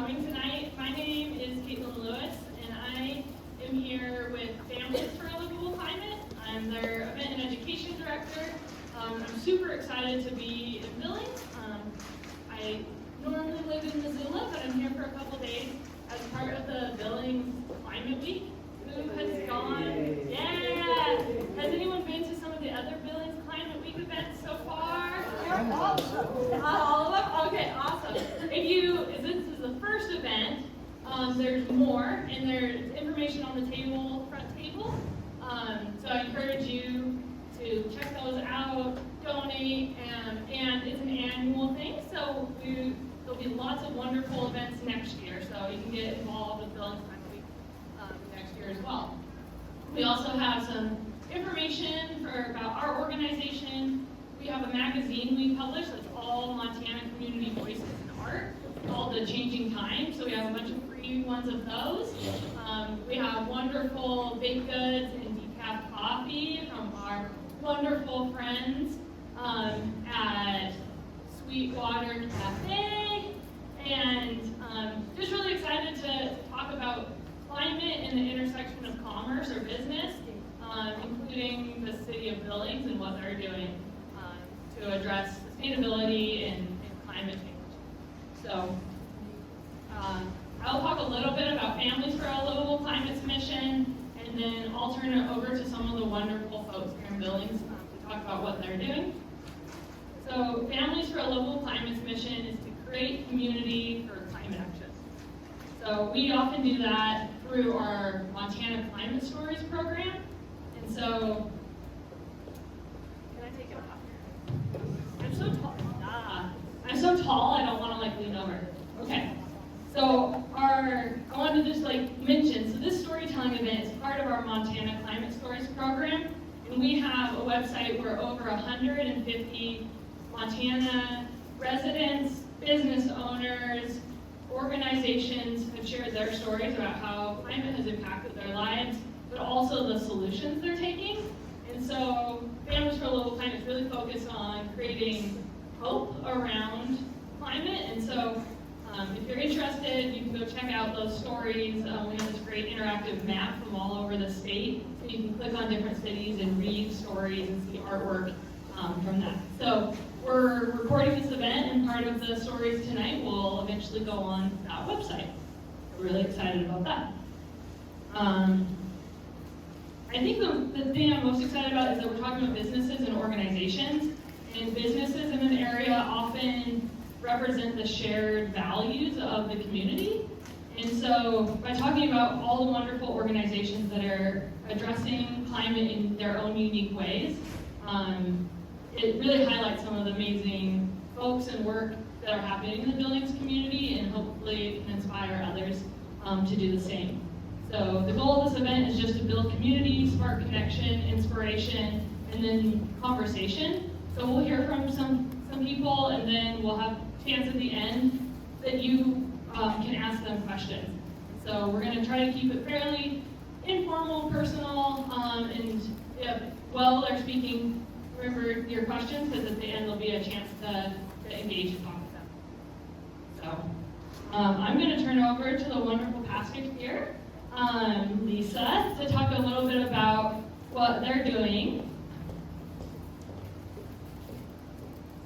coming tonight. My name is Caitlyn and I am here with Families for a Livable Climate. I'm their Event and Education Director. I'm super excited to be in Billings. I normally live in Missoula, but I'm here for a couple days as part of the Billings Climate Week. Who has gone? Yeah! Has anyone been to some of the other Billings Climate Week events so far? All of them? Okay, awesome. If this is the first event, there's more, and there's information on the table, front table. So I encourage you to check those out, donate, and it's an annual thing, so there'll be lots of wonderful events next year, so you can get involved with Billings Climate Week next year as well. We also have some information about our organization. We have a magazine we publish that's all Montana community voices and art, called The Changing Times, so we have a bunch of free ones of those. We have wonderful baked goods and decaf coffee from our wonderful friends at Sweetwater Cafe, and just really excited to talk about climate and the intersection of commerce or business, including the city of Billings and what they're doing to address sustainability and climate change. So I'll talk a little bit about Families for a Livable Climate's mission, and then I'll turn it over to some of the wonderful folks here in Billings to talk about what they're doing. So Families for a Livable Climate's mission is to create community for climate action. So we often do that through our Montana Climate Stories program. And so, can I take it off? I'm so tall. I'm so tall, I don't want to lean over. Okay. So I wanted to just mention, so this storytelling event is part of our Montana Climate Stories program, and we have a website where over 150 Montana residents, business owners, organizations have shared their stories about how climate has impacted their lives, but also the solutions they're taking. And so Families for a Livable Climate is really focused on creating hope around climate, and so if you're interested, you can go check out those stories. We have this great interactive map from all over the state, so you can click on different cities and read stories and see artwork from that. So we're recording this event, and part of the stories tonight will eventually go on that website. We're really excited about that. I think the thing I'm most excited about is that we're talking about businesses and organizations, and businesses in an area often represent the shared values of the community. And so by talking about all the wonderful organizations that are addressing climate in their own unique ways, it really highlights some of the amazing folks and work that are happening in the Billings community, and hopefully it can inspire others to do the same. So the goal of this event is just to build community, spark connection, inspiration, and then conversation. So we'll hear from some people, and then we'll have a chance at the end that you can ask them questions. So we're going to try to keep it fairly informal, personal, and while they're speaking, remember your questions, because at the end there'll be a chance to engage and talk with them. So I'm going to turn it over to the wonderful pastor here, Lisa, to talk a little bit about what they're doing.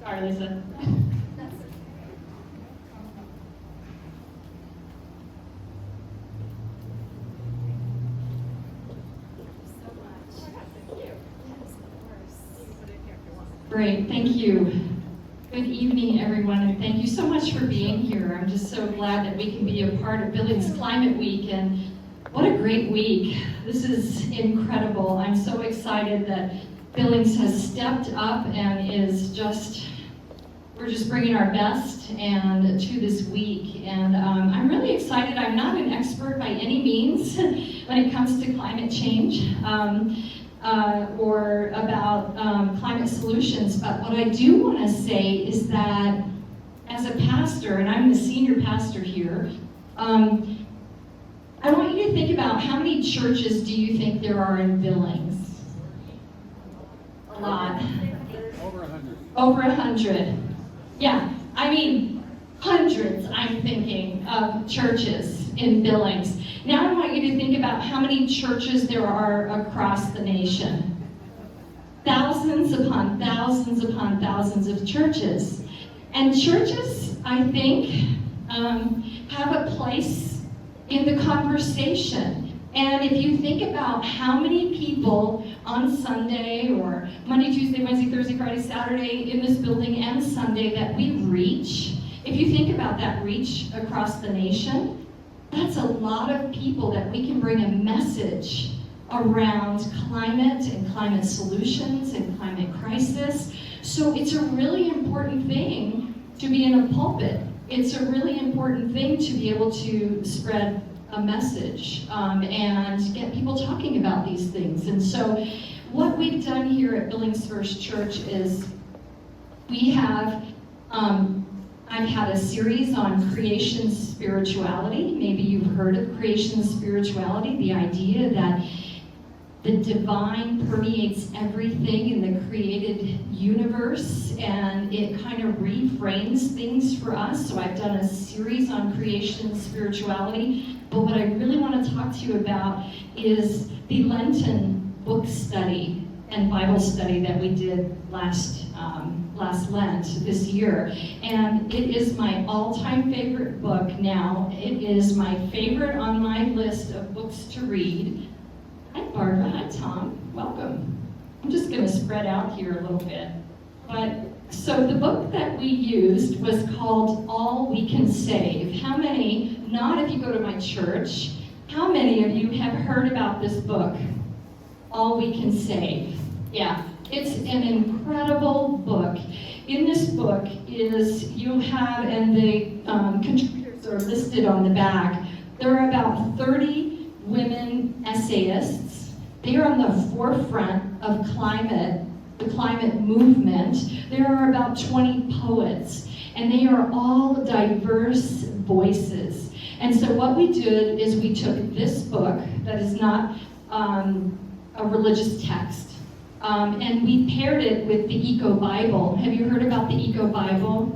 Sorry, Lisa. Great, thank you. Good evening, everyone, and thank you so much for being here. I'm just so glad that we can be a part of Billings Climate Week, and what a great week. This is incredible. I'm so excited that Billings has stepped up and we're just bringing our best and to this week, and I'm really excited. I'm not an expert by any means when it comes to climate change. Or about climate solutions, but what I do want to say is that as a pastor, and I'm the senior pastor here, I want you to think about how many churches do you think there are in Billings? A lot. Over 100. Over 100. Yeah, I mean, hundreds, I'm thinking, of of churches in Billings. Now I want you to think about how many churches there are across the nation. Thousands upon thousands upon thousands of churches. And churches, I think, have a place in the conversation. And if you think about how many people on Sunday or Monday, Tuesday, Wednesday, Thursday, Friday, Saturday in this building and Sunday that we reach, if you think about that reach across the nation, that's a lot of people that we can bring a message around climate and climate solutions and climate crisis. So it's a really important thing to be in a pulpit. It's a really important thing to be able to spread a message and get people talking about these things. And so what we've done here at Billings First Church is we have, I've had a series on creation spirituality. Maybe you've heard of creation spirituality, the idea that the divine permeates everything in the created universe, and it kind of reframes things for us. So I've done a series on creation spirituality, but what I really want to talk to you about is the Lenten book study and Bible study that we did last Lent this year. And it is my all-time favorite book now. It is my favorite on my list of books to read. Hi Barbara, hi Tom, welcome. I'm just going to spread out here a little bit. So the book that we used was called All We Can Save. How many, not if you go to my church, how many of you have heard about this book, All We Can Save? Yeah, it's an incredible book. In this book is, you have, and the contributors are listed on the back, there are about 30 women essayists. They are on the forefront of the climate movement. There are about 20 poets, and they are all diverse voices. And so what we did is we took this book that is not a religious text, and we paired it with the Eco Bible. Have you heard about the Eco Bible?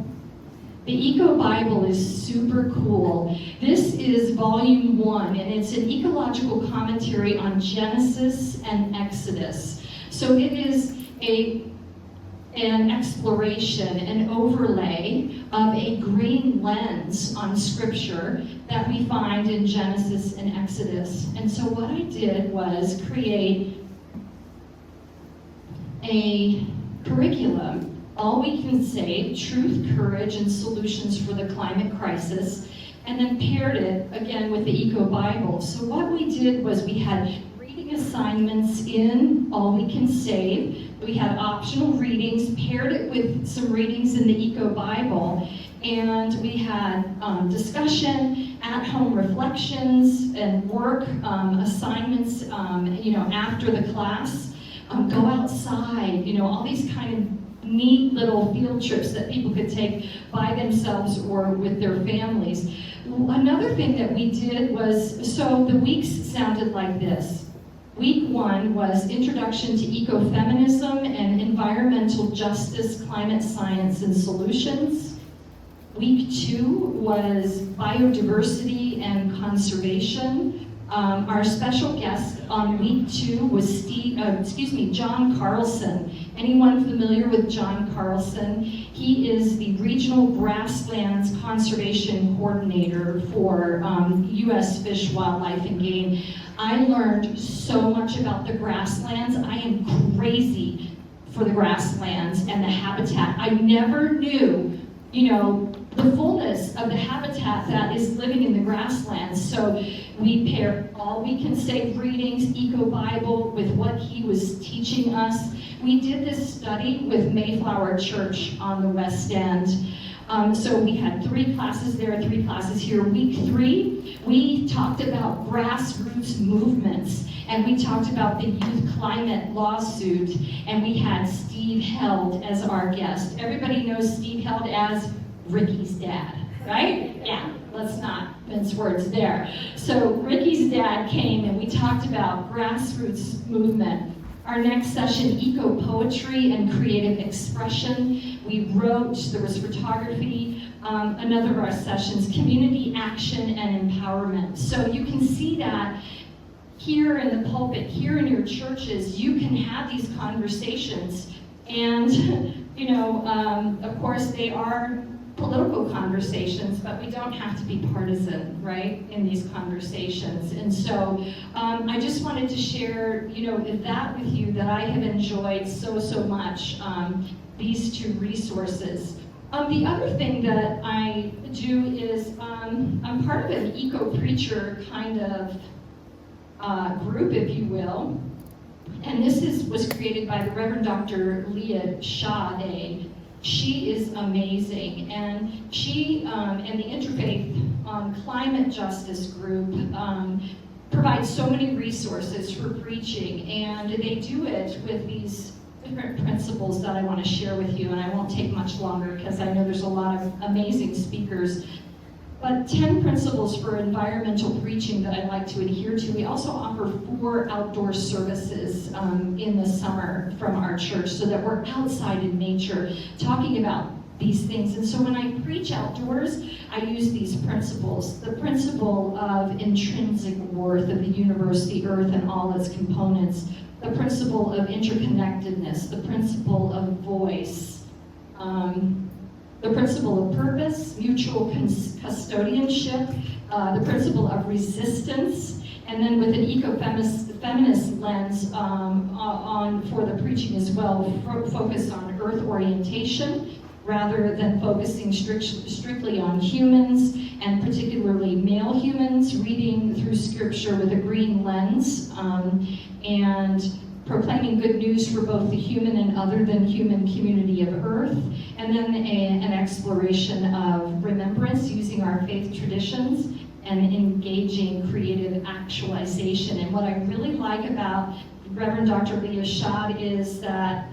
The Eco Bible is super cool. This is volume 1, and it's an ecological commentary on Genesis and Exodus. So it is an exploration, an overlay of a green lens on scripture that we find in Genesis and Exodus. And so what I did was create a curriculum, All We Can Save, Truth, Courage, and Solutions for the Climate Crisis, and then paired it again with the Eco Bible. So what we did was we had reading assignments in All We Can Save. We had optional readings, paired it with some readings in the Eco Bible, and we had discussion, at-home reflections, and work assignments, after the class. Go outside, all these kind of neat little field trips that people could take by themselves or with their families. Another thing that we did was, so the weeks sounded like this. Week 1 was Introduction to Ecofeminism and Environmental Justice, Climate Science and Solutions. Week 2 was Biodiversity and Conservation. Our special guest on week 2 was John Carlson. Anyone familiar with John Carlson? He is the Regional Grasslands Conservation Coordinator for U.S. Fish, Wildlife, and Game. I learned so much about the grasslands. I am crazy for the grasslands and the habitat. I never knew, the fullness of the habitat that is living in the grasslands. So we paired All We Can Save readings, Eco Bible, with what he was teaching us. We did this study with Mayflower Church on the West End. So we had 3 classes there, 3 classes here. Week 3, we talked about grassroots movements, and we talked about the youth climate lawsuit, and we had Steve Held as our guest. Everybody knows Steve Held as Ricky's dad, right? Yeah, let's not mince words there. So Ricky's dad came, and we talked about grassroots movement. Our next session, eco-poetry and creative expression. We wrote, there was photography, another of our sessions, community action and empowerment. So you can see that here in the pulpit, here in your churches, you can have these conversations. And, you know, of course they are political conversations, but we don't have to be partisan, right, in these conversations. And so I just wanted to share, you know, that with you, that I have enjoyed so much, these two resources. The other thing that I do is I'm part of an eco-preacher kind of group, if you will. And this was created by the Reverend Dr. Leah Sade. She is amazing, and she and the Interfaith Climate Justice Group provides so many resources for preaching, and they do it with these different principles that I want to share with you, and I won't take much longer because I know there's a lot of amazing speakers. But 10 principles for environmental preaching that I'd like to adhere to. We also offer 4 outdoor services in the summer from our church, so that we're outside in nature talking about these things. And so when I preach outdoors, I use these principles. The principle of intrinsic worth of the universe, the earth, and all its components. The principle of interconnectedness. The principle of voice. The principle of purpose, mutual custodianship, the principle of resistance, and then with an eco-feminist lens for the preaching as well, focus on earth orientation rather than focusing strictly on humans, and particularly male humans, reading through scripture with a green lens, and proclaiming good news for both the human and other than human community of earth, and then an exploration of remembrance using our faith traditions and engaging creative actualization. And what I really like about Reverend Dr. Leah Sade is that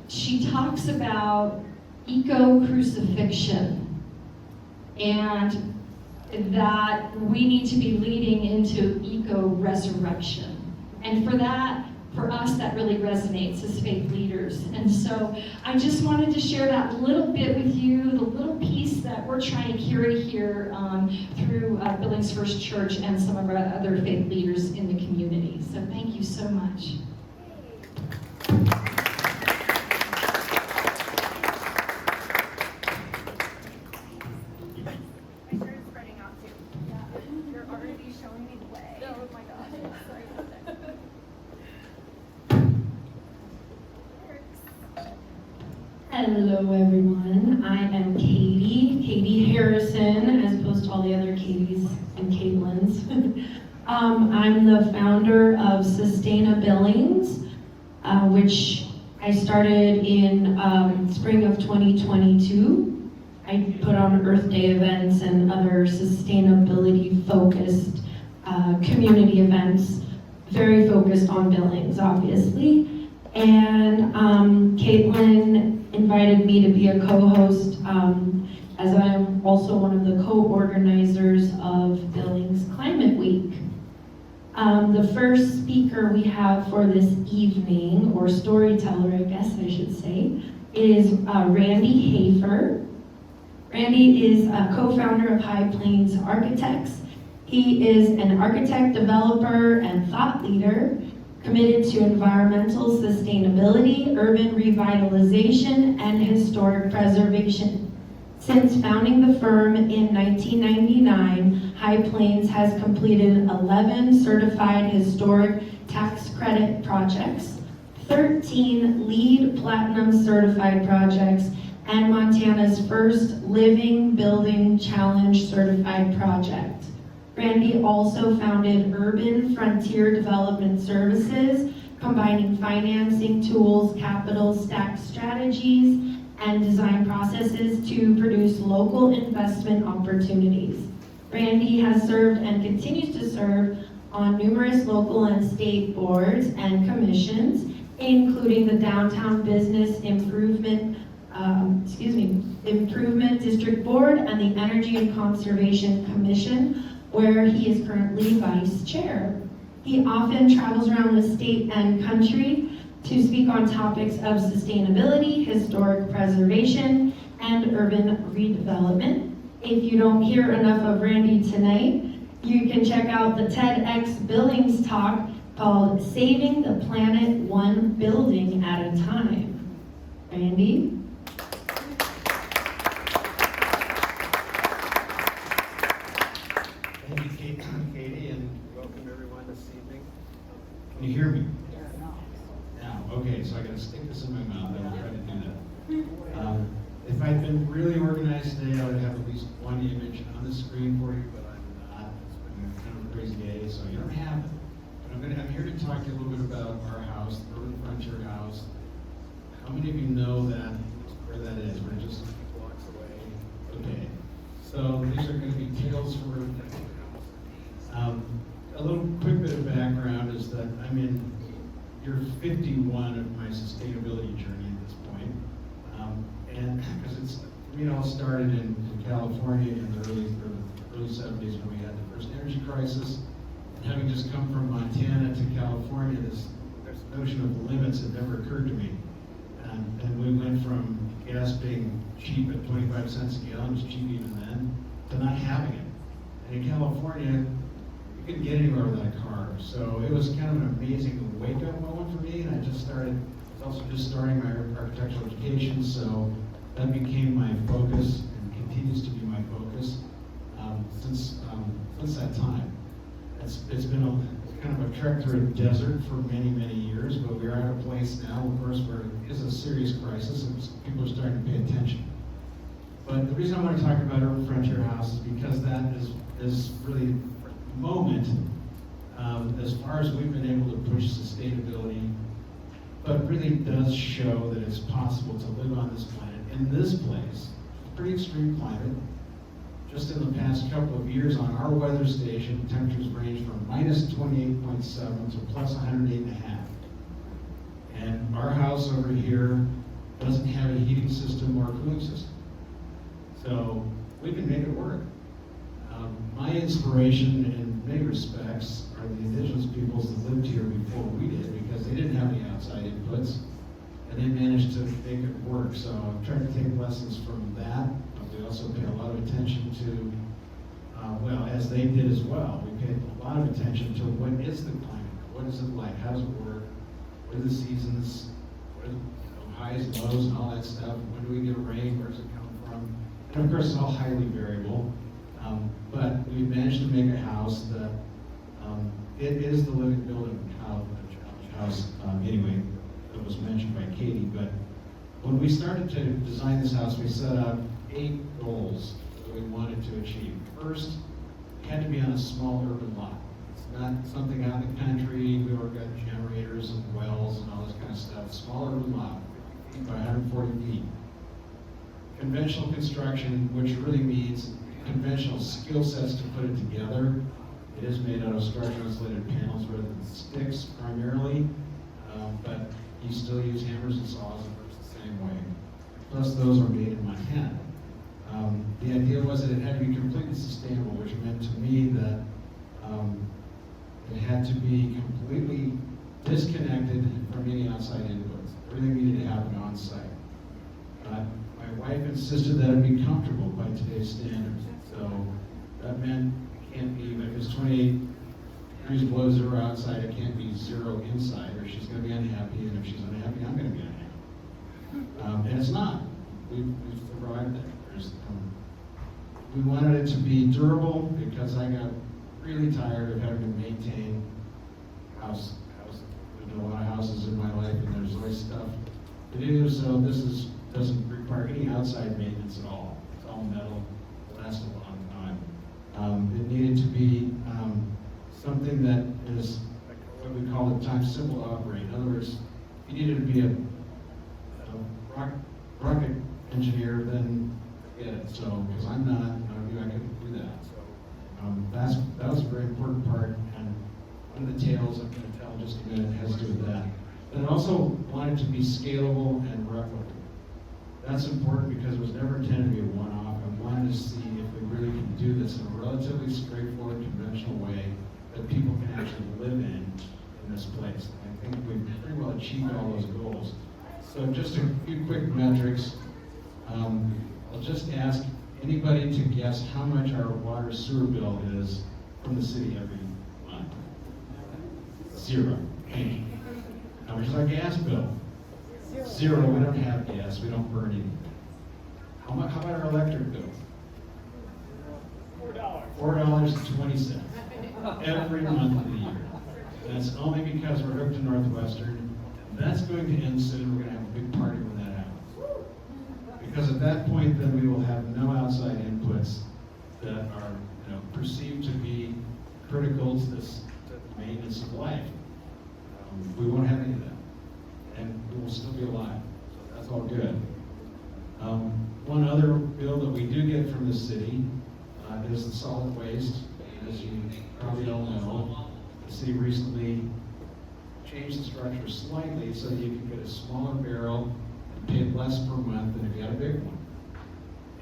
she talks about eco-crucifixion, and that we need to be leading into eco-resurrection. And for us, that really resonates as faith leaders. And so I just wanted to share that little bit with you, the little piece that we're trying to carry here through Billings First Church and some of our other faith leaders in the community. So thank you so much. Hello everyone, I am Katie Harrison, as opposed to all the other Katies and Caitlyns. I'm the founder of SustainaBillings, which I started in spring of 2022. I put on Earth Day events and other sustainability focused community events, very focused on Billings, obviously. And Caitlyn invited me to be a co-host, as I am also one of the co-organizers of Billings Climate Week. The first speaker we have for this evening, or storyteller I guess I should say, is Randy Hafer. Randy is a co-founder of High Plains Architects. He is an architect, developer, and thought leader committed to environmental sustainability, urban revitalization, and historic preservation. Since founding the firm in 1999, High Plains has completed 11 certified historic tax credit projects, 13 LEED Platinum certified projects, and Montana's first Living Building Challenge certified project. Randy also founded Urban Frontier Development Services, combining financing tools, capital stack strategies, and design processes to produce local investment opportunities. Randy has served and continues to serve on numerous local and state boards and commissions, including the Downtown Business Improvement District Board and the Energy and Conservation Commission, where he is currently vice chair. He often travels around the state and country to speak on topics of sustainability, historic preservation, and urban redevelopment. If you don't hear enough of Randy tonight, you can check out the TEDx Billings talk called Saving the Planet One Building at a Time. Randy? Thank you, Katie, and welcome everyone this evening. Can you hear me? Now, okay, so I gotta stick this in my mouth. I will try to do that. If I'd been really organized today, I would have at least one image on the screen for you, but I'm not. It's been kind of a crazy day, so you don't have it. But I'm here to talk to you a little bit about our house, the Urban Frontier House. How many of you know that, where that is? We're just a few blocks away. Okay, so these are going to be tales from Urban Frontier House. A little quick bit of background is that I'm in year 51 of my sustainability journey at this point. And because for me, it all started in California in the early 70s when we had the first energy crisis. And having just come from Montana to California, this notion of limits had never occurred to me. And we went from gas being cheap at 25 cents a gallon, it was cheap even then, to not having it. And in California, you couldn't get anywhere without a car. So it was kind of an amazing wake-up moment for me. And I was also just starting my architectural education, so that became my focus and continues to be my focus since that time. It's been kind of a trek through a desert for many, many years, but we're at a place now, of course, where it is a serious crisis and people are starting to pay attention. But the reason I want to talk about Urban Frontier House is because that is really a moment as far as we've been able to push sustainability, but really does show that it's possible to live on this planet, in this place, pretty extreme climate. Just in the past couple of years on our weather station, temperatures range from minus 28.7 to plus 108.5. And our house over here doesn't have a heating system or a cooling system. So we can make it work. My inspiration in many respects are the indigenous peoples that lived here before we did, because they didn't have any outside inputs, and they managed to make it work. So I've tried to take lessons from that. We also pay a lot of attention to, well, as they did as well, we paid a lot of attention to what is the climate, what is it like, how does it work, what are the seasons, what are the highs and lows and all that stuff, when do we get rain, where does it come from? And of course, it's all highly variable, but we managed to make a house that, it is the living building house, anyway, that was mentioned by Katie. But when we started to design this house, we set out 8 goals that we wanted to achieve. First, it had to be on a small urban lot. It's not something out in the country. We already got generators and wells and all this kind of stuff. Small urban lot, 50 feet by 140 feet. Conventional construction, which really means conventional skill sets to put it together. It is made out of structurally insulated panels rather than sticks primarily, but you still use hammers and saws, and works the same way. Plus, those are made in Montana. The idea was that it had to be completely sustainable, which meant to me that it had to be completely disconnected from any outside inputs. Everything needed to happen on site. My wife insisted that it be comfortable by today's standards. So that meant it can't be, if it's 28 degrees below zero outside, it can't be zero inside, or she's going to be unhappy, and if she's unhappy, I'm going to be unhappy. And it's not. We've arrived there. We wanted it to be durable because I got really tired of having to maintain house. There's been a lot of houses in my life, and there's always stuff to do. So this doesn't require any outside maintenance at all. It's all metal. It lasts a long time. It needed to be something that is what we call at times simple to operate. In other words, if you needed to be a rocket engineer, then forget it. So, because I'm not, I couldn't do that. So that was a very important part, and one of the tales I'm going to tell in just a minute has to do with that. But I also wanted to be scalable and replicable. That's important because it was never intended to be a one-off. I wanted to see if we really can do this in a relatively straightforward, conventional way that people can actually live in this place. I think we've pretty well achieved all those goals. So just a few quick metrics. just ask anybody to guess how much our water sewer bill is from the city every month. 0. Thank you. How much is our gas bill? 0. We don't have gas. We don't burn anything. How about our electric bill? $4.20 every month of the year. And that's only because we're hooked to Northwestern. That's going to end soon. We're going to have a big party when that happens. Because at that point, then we will have no outside inputs that are perceived to be critical to the maintenance of life. We won't have any of that. And we will still be alive. So that's all good. One other bill that we do get from the city is the solid waste. As you probably all know, the city recently changed the structure slightly so that you can get a smaller barrel and pay less per month than if you had a big one.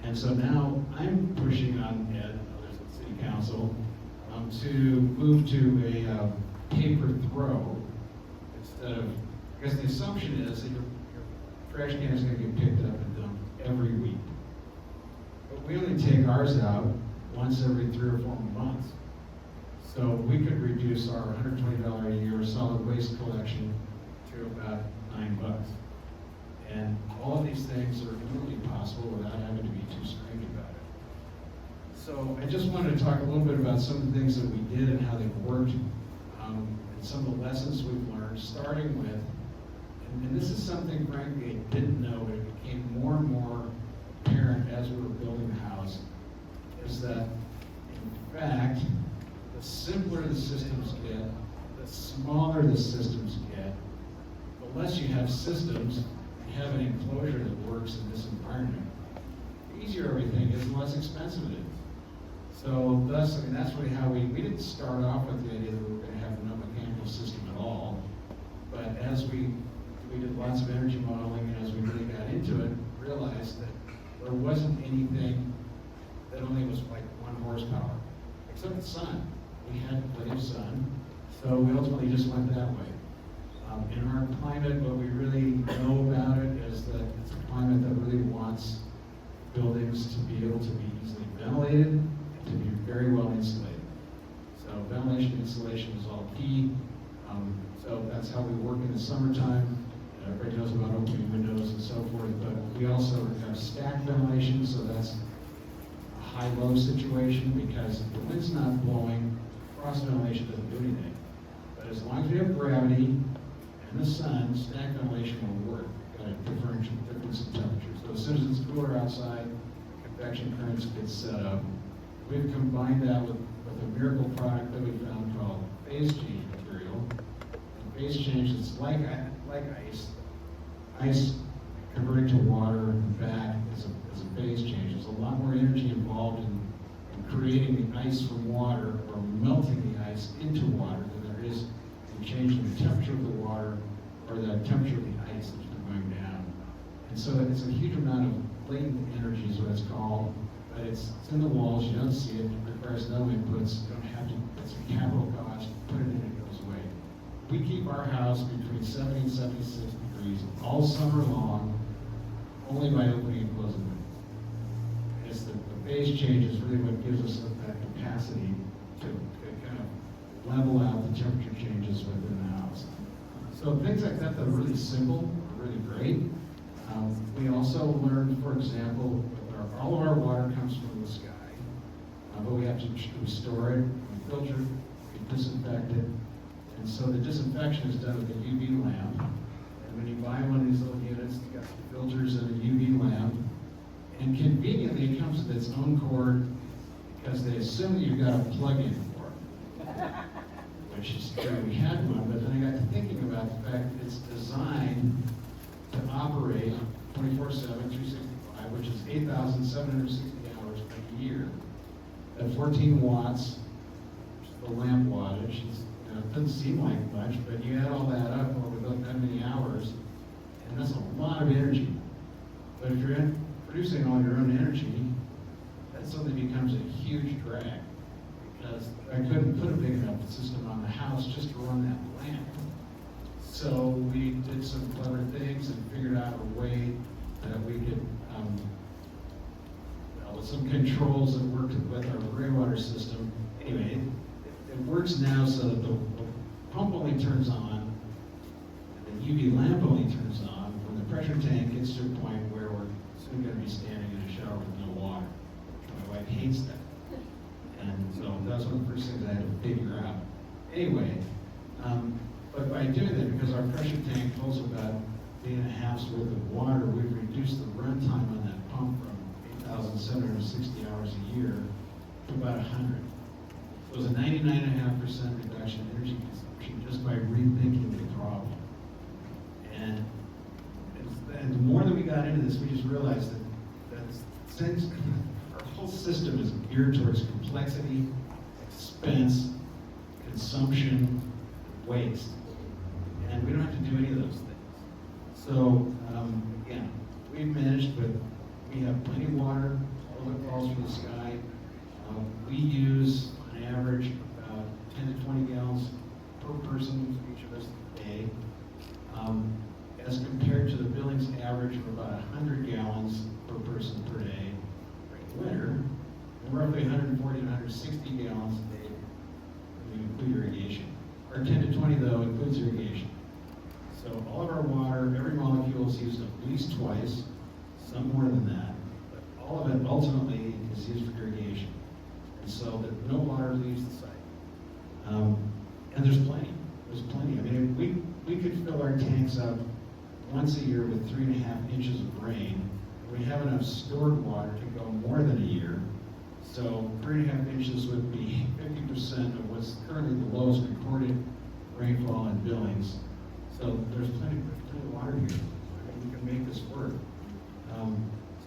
And so now I'm pushing on Ed, others at the city council, to move to a paper throw instead of, because the assumption is that your trash can is going to get picked up and dumped every week. But we only take ours out once every 3 or 4 months. So we could reduce our $120 a year solid waste collection to about $9. And all of these things are really possible without having to be too strange about it. So I just wanted to talk a little bit about some of the things that we did and how they worked, and some of the lessons we've learned, starting with, and this is something frankly I didn't know, but it became more and more apparent as we were building the house, is that in fact, the simpler the systems get, the smaller the systems get, the less you have systems, you have an enclosure that works in this environment. The easier everything is, the less expensive it is. So thus, that's really how we didn't start off with the idea that we were going to have no mechanical system at all. But as we did lots of energy modeling, and as we really got into it, realized that there wasn't anything that only was like 1 horsepower, except the sun. We had plenty of sun, so we ultimately just went that way. In our climate, what we really know about it is that it's a climate that really wants buildings to be able to be easily ventilated and to be very well insulated. So ventilation insulation is all key. So that's how we work in the summertime. Everybody knows about opening windows and so forth, but we also have stacked ventilation, so that's a high-low situation because if the wind's not blowing, cross ventilation doesn't do anything. But as long as we have gravity and the sun, stacked ventilation will work. We've got a difference in temperature. So as soon as it's cooler outside, convection currents get set up. We've combined that with a miracle product that we found called phase change material. And phase change is like ice. Ice converting to water and back is a phase change. There's a lot more energy involved in creating the ice from water or melting the ice into water than there is in changing the temperature of the water or the temperature of the ice that's been going down. And so it's a huge amount of latent energy is what it's called, but it's in the walls, you don't see it, it requires no inputs, you don't have to, it's a capital cost, put it in, it goes away. We keep our house between 70 and 76 degrees all summer long, only by opening and closing windows. It's the phase change is really what gives us that capacity to kind of level out the temperature changes within the house. So things like that that are really simple are really great. We also learned, for example, all of our water comes from the sky, but we have to store it, we filter it, we disinfect it, and so the disinfection is done with a UV lamp. And when you buy one of these little units, it's got some filters and a UV lamp. And conveniently, it comes with its own cord because they assume you've got a plug-in for it, which is true. We had one, but then I got to thinking about the fact that it's designed to operate 24/7, 365, which is 8,760 hours a year. At 14 watts, which is the lamp wattage, it doesn't seem like much, but you add all that up over that many hours, and that's a lot of energy. But if you're producing all your own energy, that suddenly becomes a huge drag because I couldn't put a big enough system on the house just to run that lamp. So we did some clever things and figured out a way that we could with some controls that work with our gray water system. Anyway, it works now so that the pump only turns on, and the UV lamp only turns on when the pressure tank gets to a point where we're soon going to be standing in a shower with no water. My wife hates that. And so that's one of the first things I had to figure out. Anyway, but by doing that, because our pressure tank holds about 8.5's worth of water, we've reduced the runtime on that pump from 8,760 hours a year to about 100. So it was a 99.5% reduction in energy consumption just by rethinking the problem. And the more that we got into this, we just realized that since our whole system is geared towards complexity, expense, consumption, waste, and we don't have to do any of those things. So again, we've managed, but we have plenty of water, all that falls from the sky. We use, on average, about 10 to 20 gallons per person, each of us, a day, as compared to the Billings average of about 100 gallons per person per day in winter, and roughly 140 to 160 gallons a day when we include irrigation. Our 10 to 20, though, includes irrigation. So all of our water, every molecule is used at least twice, some more than that, but all of it ultimately is used for irrigation. And so that no water leaves the site. And there's plenty. There's plenty. I mean, we could fill our tanks up once a year with 3.5 inches of rain. We have enough stored water to go more than a year. So 3.5 inches would be 50% of what's currently the lowest recorded rainfall in Billings. So there's plenty of water here. I mean, we can make this work.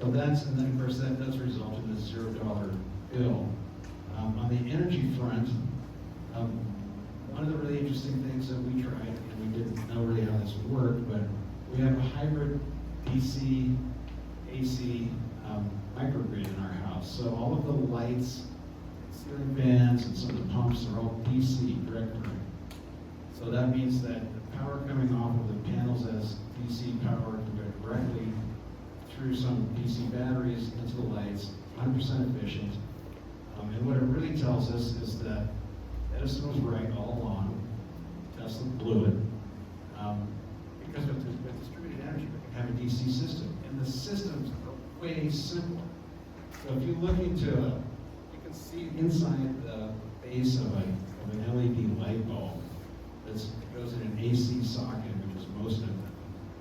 And then of course that does result in a $0 bill. On the energy front, one of the really interesting things that we tried, and we didn't know really how this would work, but we have a hybrid DC, AC microgrid in our house. So all of the lights, ceiling fans, and some of the pumps are all DC, direct current. So that means that the power coming off of the panels as DC power can go directly through some DC batteries into the lights, 100% efficient. And what it really tells us is that Edison was right all along. Tesla blew it. Because with distributed energy, we can have a DC system. And the systems are way simpler. So if you look into you can see inside the base of an LED light bulb that goes in an AC socket, which is most of them.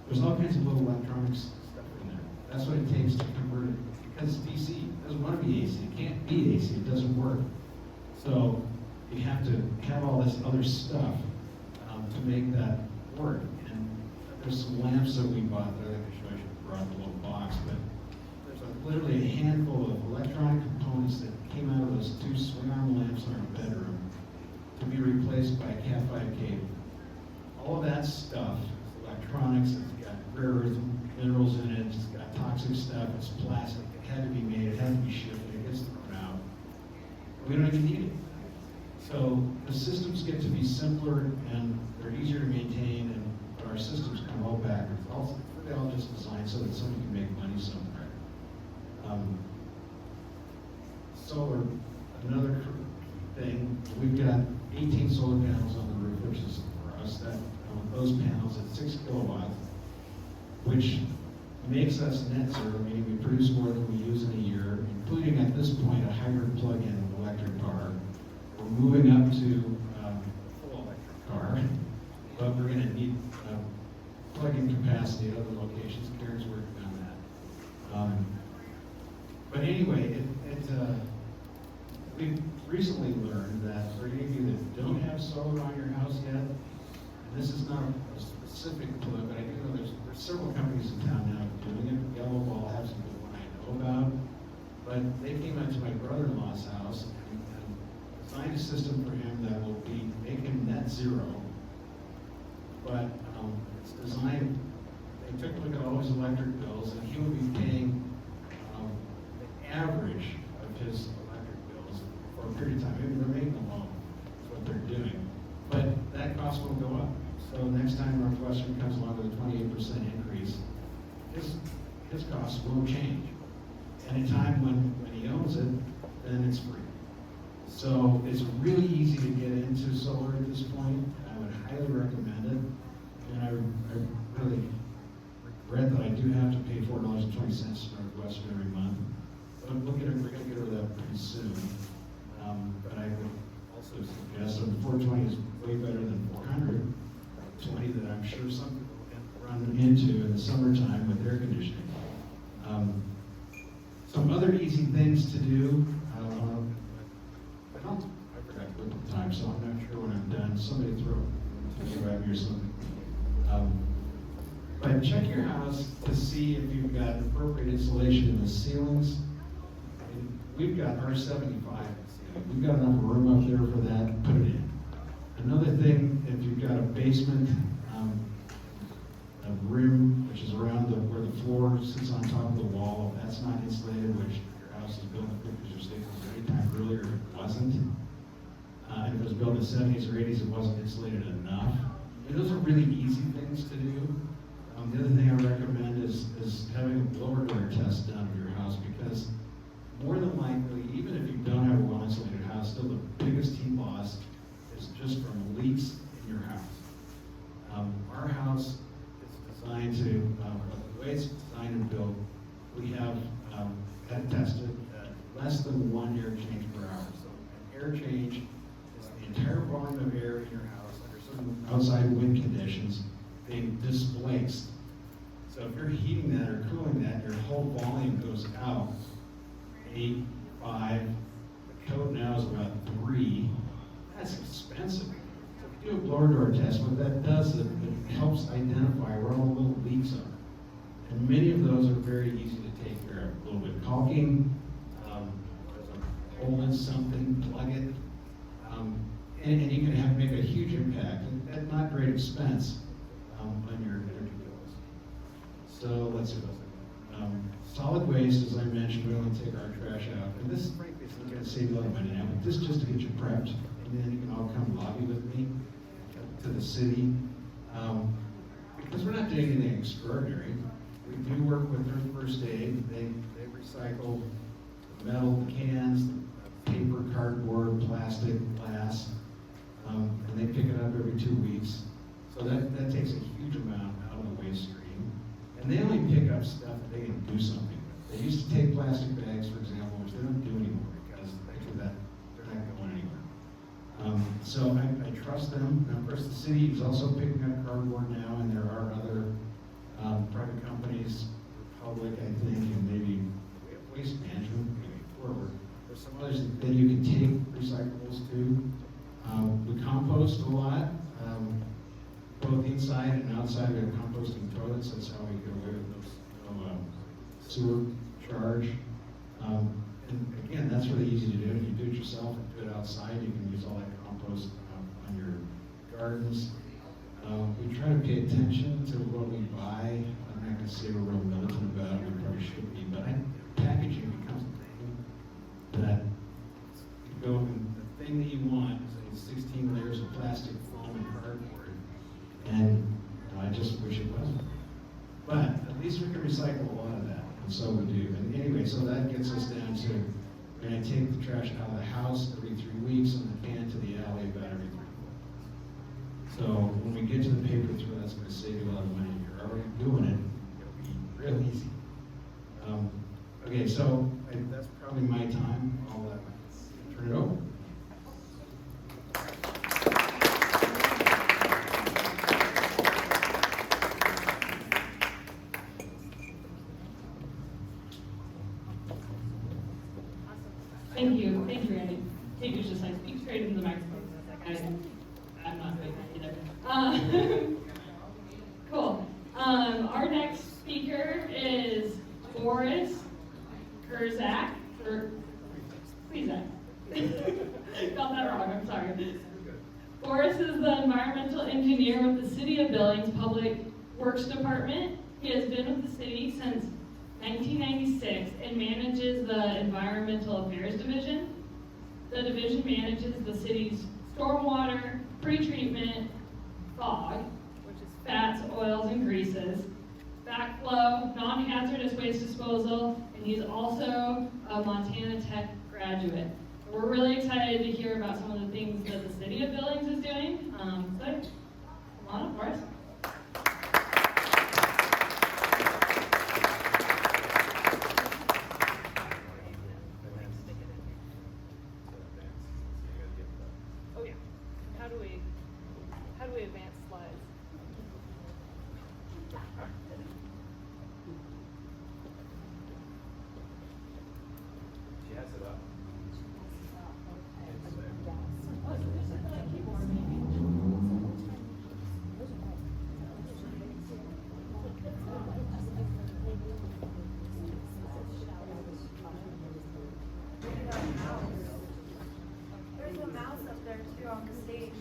There's all kinds of little electronics stuff in there. That's what it takes to convert it. Because it's DC, it doesn't want to be AC. It can't be AC, it doesn't work. So you have to have all this other stuff to make that work. And there's some lamps that we bought that I can show you. I brought the little box, but there's literally a handful of electronic components that came out of those 2 swing arm lamps in our bedroom to be replaced by a Cat5 cable. All of that stuff, electronics, it's got rare earth minerals in it, it's got toxic stuff, it's plastic, it had to be made, it had to be shipped, it gets thrown out. We don't even need it. So the systems get to be simpler and they're easier to maintain, but our systems come all backwards. They're all just designed so that somebody can make money somewhere. Solar, another thing, we've got 18 solar panels on the roof, which is for us, that those panels at 6 kilowatts, which makes us net zero, meaning we produce more than we use in a year, including at this point a hybrid plug-in electric car. We're moving up to a full electric car, but we're going to need plug-in capacity at other locations. Cari's working on that. But anyway, we've recently learned that for any of you that don't have solar on your house yet, and this is not a specific plug, but I do know there's several companies in town now doing it. Yellowstone has some good one I know about. But they came out to my brother-in-law's house and designed a system for him that will make him net zero. But it's designed, they took a look at all his electric bills, and he would be paying the average of his electric bills for a period of time. Maybe they're making them all, is what they're doing. But that cost will go up. So next time Northwestern comes along with a 28% increase, his costs will change. And a time when he It's really easy to get into solar at this point. I would highly recommend it. And I really regret that I do have to pay $4.20 for Northwestern every month. But we're going to get over that pretty soon. But I would also suggest that 420 is way better than 420 that I'm sure some people run into in the summertime with air conditioning. Some other easy things to do. I forgot to put the time, so I'm not sure when I'm done. Somebody throw me or something. But check your house to see if you've got appropriate insulation in the ceilings. And we've got R75. We've got enough room up there for that. Put it in. Another thing, if you've got a basement, a rim which is around where the floor sits on top of the wall, if that's not insulated, which your house is built in the 50s or 60s or any time earlier, it wasn't. And if it was built in the 70s or 80s, it wasn't insulated enough. And those are really easy things to do. The other thing I recommend is having a blower door test done of your house, because more than likely, even if you don't have a well-insulated house, still the biggest heat loss is just from leaks in your house. Our house is designed to, the way it's designed and built, we have had tested less than 1 air change per hour. So an air change is the entire volume of air in your house under certain outside wind conditions being displaced. So if you're heating that or cooling that, your whole volume goes out 8, 5. The code now is about 3. That's expensive. So if you do a blower door test, what that does is it helps identify where all the little leaks are. And many of those are very easy to take care of. A little bit of caulking, hole in something, plug it, and you can make a huge impact at not great expense on your energy bills. So let's see what else. Solid waste, as I mentioned, we only take our trash out. And this, frankly, is not going to save you a lot of money now, but this just to get you prepped. And then you can all come lobby with me to the city. Because we're not doing anything extraordinary. We do work with their first aid. They recycle the metal, the cans, the paper, cardboard, plastic, glass. And they pick it up every 2 weeks. So that takes a huge amount out of the waste stream. And they only pick up stuff that they can do something with. They used to take plastic bags, for example, which they don't do anymore because after that, they're not going anywhere. So I trust them. And of course, the city is also picking up cardboard now, and there are other private companies, Republic, I think, and maybe Waste Management, maybe Forward. There's some others that you can take recyclables to. We compost a lot. Both inside and outside, we have composting toilets. That's how we get away with no sewer charge. And again, that's really easy to do. If you do it yourself and do it outside, you can use all that compost on your gardens. We try to pay attention to what we buy. I'm not going to say we're real militant about it. We probably should be, but packaging becomes the thing that you go and the thing that you want is 16 layers of plastic, foam, and cardboard. And I just wish it wasn't. But at least we can recycle a lot of that, and so we do. And anyway, so that gets us down to, we're going to take the trash out of the house every 3 weeks and the can to the alley about every 3 weeks. So when we get to the paper throw, that's going to save you a lot of money. If you're already doing it, it'll be real easy. Okay, so that's probably my time. I'll turn it over. Thank you, Randy. Kate was just like, speak straight into the microphone. I'm not doing that either. Cool. Our next speaker is Boris Krizek, or Krizek. Got that wrong, I'm sorry. Boris is the environmental engineer with the City of Billings Public Works Department. He has been with the city since 1996 and manages the Environmental Affairs Division. The division manages the city's stormwater, pretreatment, fog, which is fats, oils, and greases, backflow, non-hazardous waste disposal, and he's also a Montana Tech graduate. We're really excited to hear about some of the things that the city of Billings is doing. So come on up, Boris. Oh yeah. How do we advance slides? She has it up. There's a mouse up there too on the stage.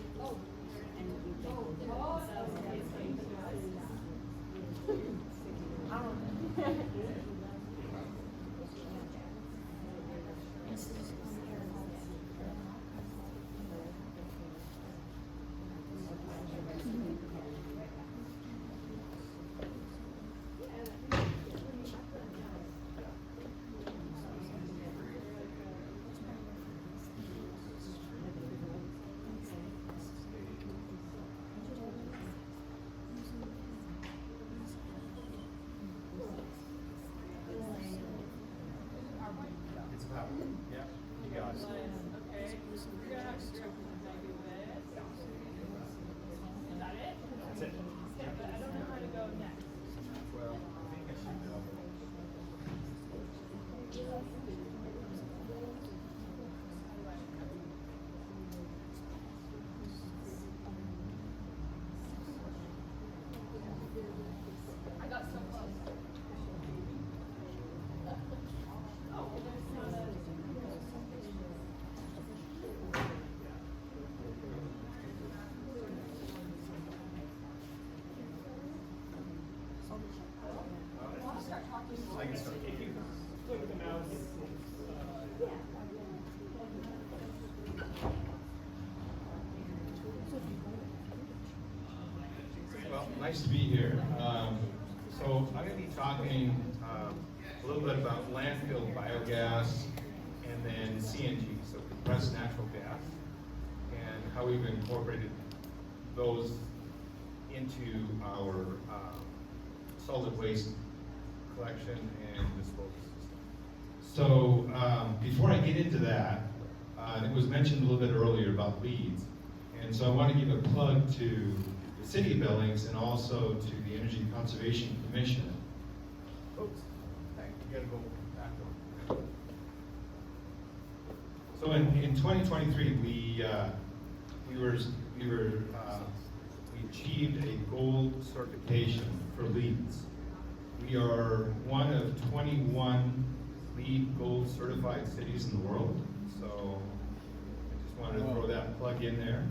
It's about, yeah, you got it. Okay. You're gonna have to maybe this. Is that it? That's it. Yeah, but I don't know how to go next. Well, I think I should know. I got so close. I can start. Well, nice to be here. So I'm going to be talking a little bit about landfill biogas and then CNG, so compressed natural gas, and how we've incorporated those into our solid waste collection and disposal system. So before I get into that, it was mentioned a little bit earlier about leads, and so I want to give a plug to the City of Billings and also to the Energy Conservation Commission. Oops, you gotta go back over. So in 2023, we achieved a gold certification for leads. We are one of 21 LEED gold certified cities in the world. So I just wanted to throw that plug in there.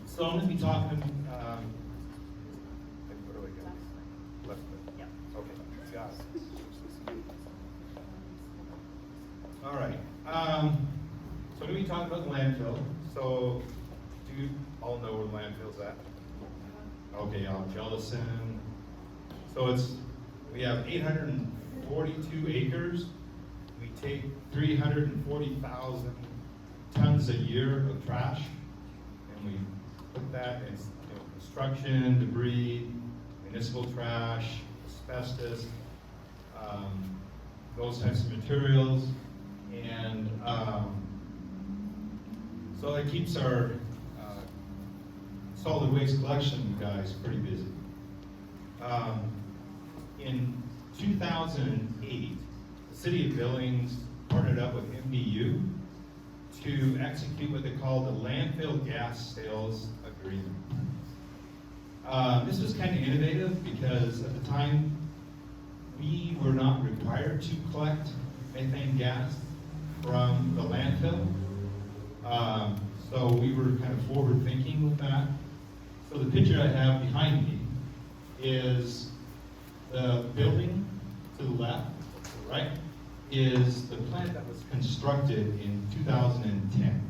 So I'm going to be talking. Where do I go? Left foot. Yep. Okay. Got it. All right. So I'm going to be talking about the landfill. So do you all know where the landfill's at? Okay, Yellowstone. So we have 842 acres. We take 340,000 tons a year of trash, and we put that in construction, debris, municipal trash, asbestos, those types of materials, and so it keeps our solid waste collection guys pretty busy. In 2008, the City of Billings partnered up with MBU to execute what they call the Landfill Gas Sales Agreement. This was kind of innovative because at the time, we were not required to collect methane gas from the landfill. So we were kind of forward thinking with that. So the picture I have behind me is the building to the left, to the right, is the plant that was constructed in 2010.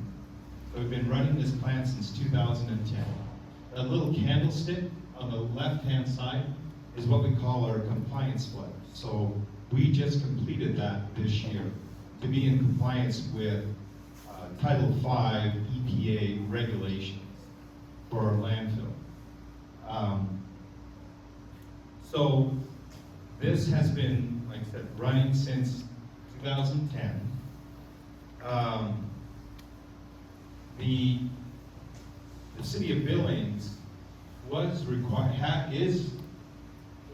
So we've been running this plant since 2010. that little candlestick on the left-hand side is what we call our compliance flare. So we just completed that this year to be in compliance with Title V EPA regulations for our landfill. So this has been, like I said, running since 2010. The city of Billings was required, is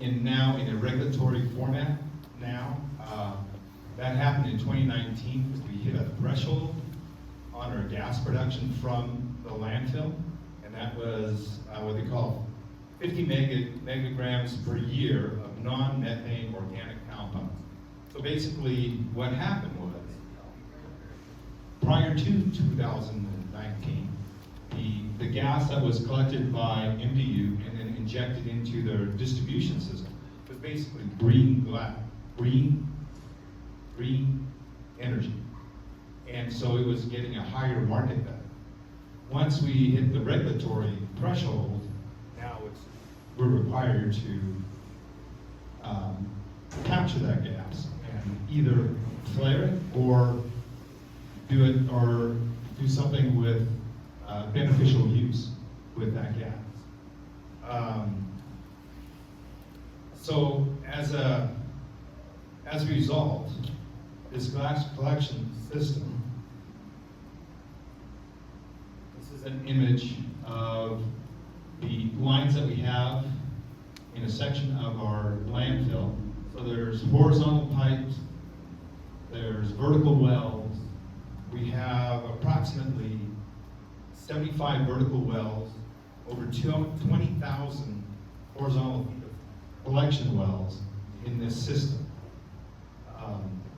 now in a regulatory format now. That happened in 2019 because we hit a threshold on our gas production from the landfill, and that was what they call 50 megagrams per year of non-methane organic compounds. So basically what happened was, prior to 2019, the gas that was collected by MDU and then injected into their distribution system was basically green energy. And so it was getting a higher market value. Once we hit the regulatory threshold, now we're required to capture that gas and either flare it or do something with beneficial use with that gas. So as a result, this gas collection system, this is an image of the lines that we have in a section of our landfill. So there's horizontal pipes, there's vertical wells. We have approximately 75 vertical wells, over 20,000 horizontal collection wells in this system.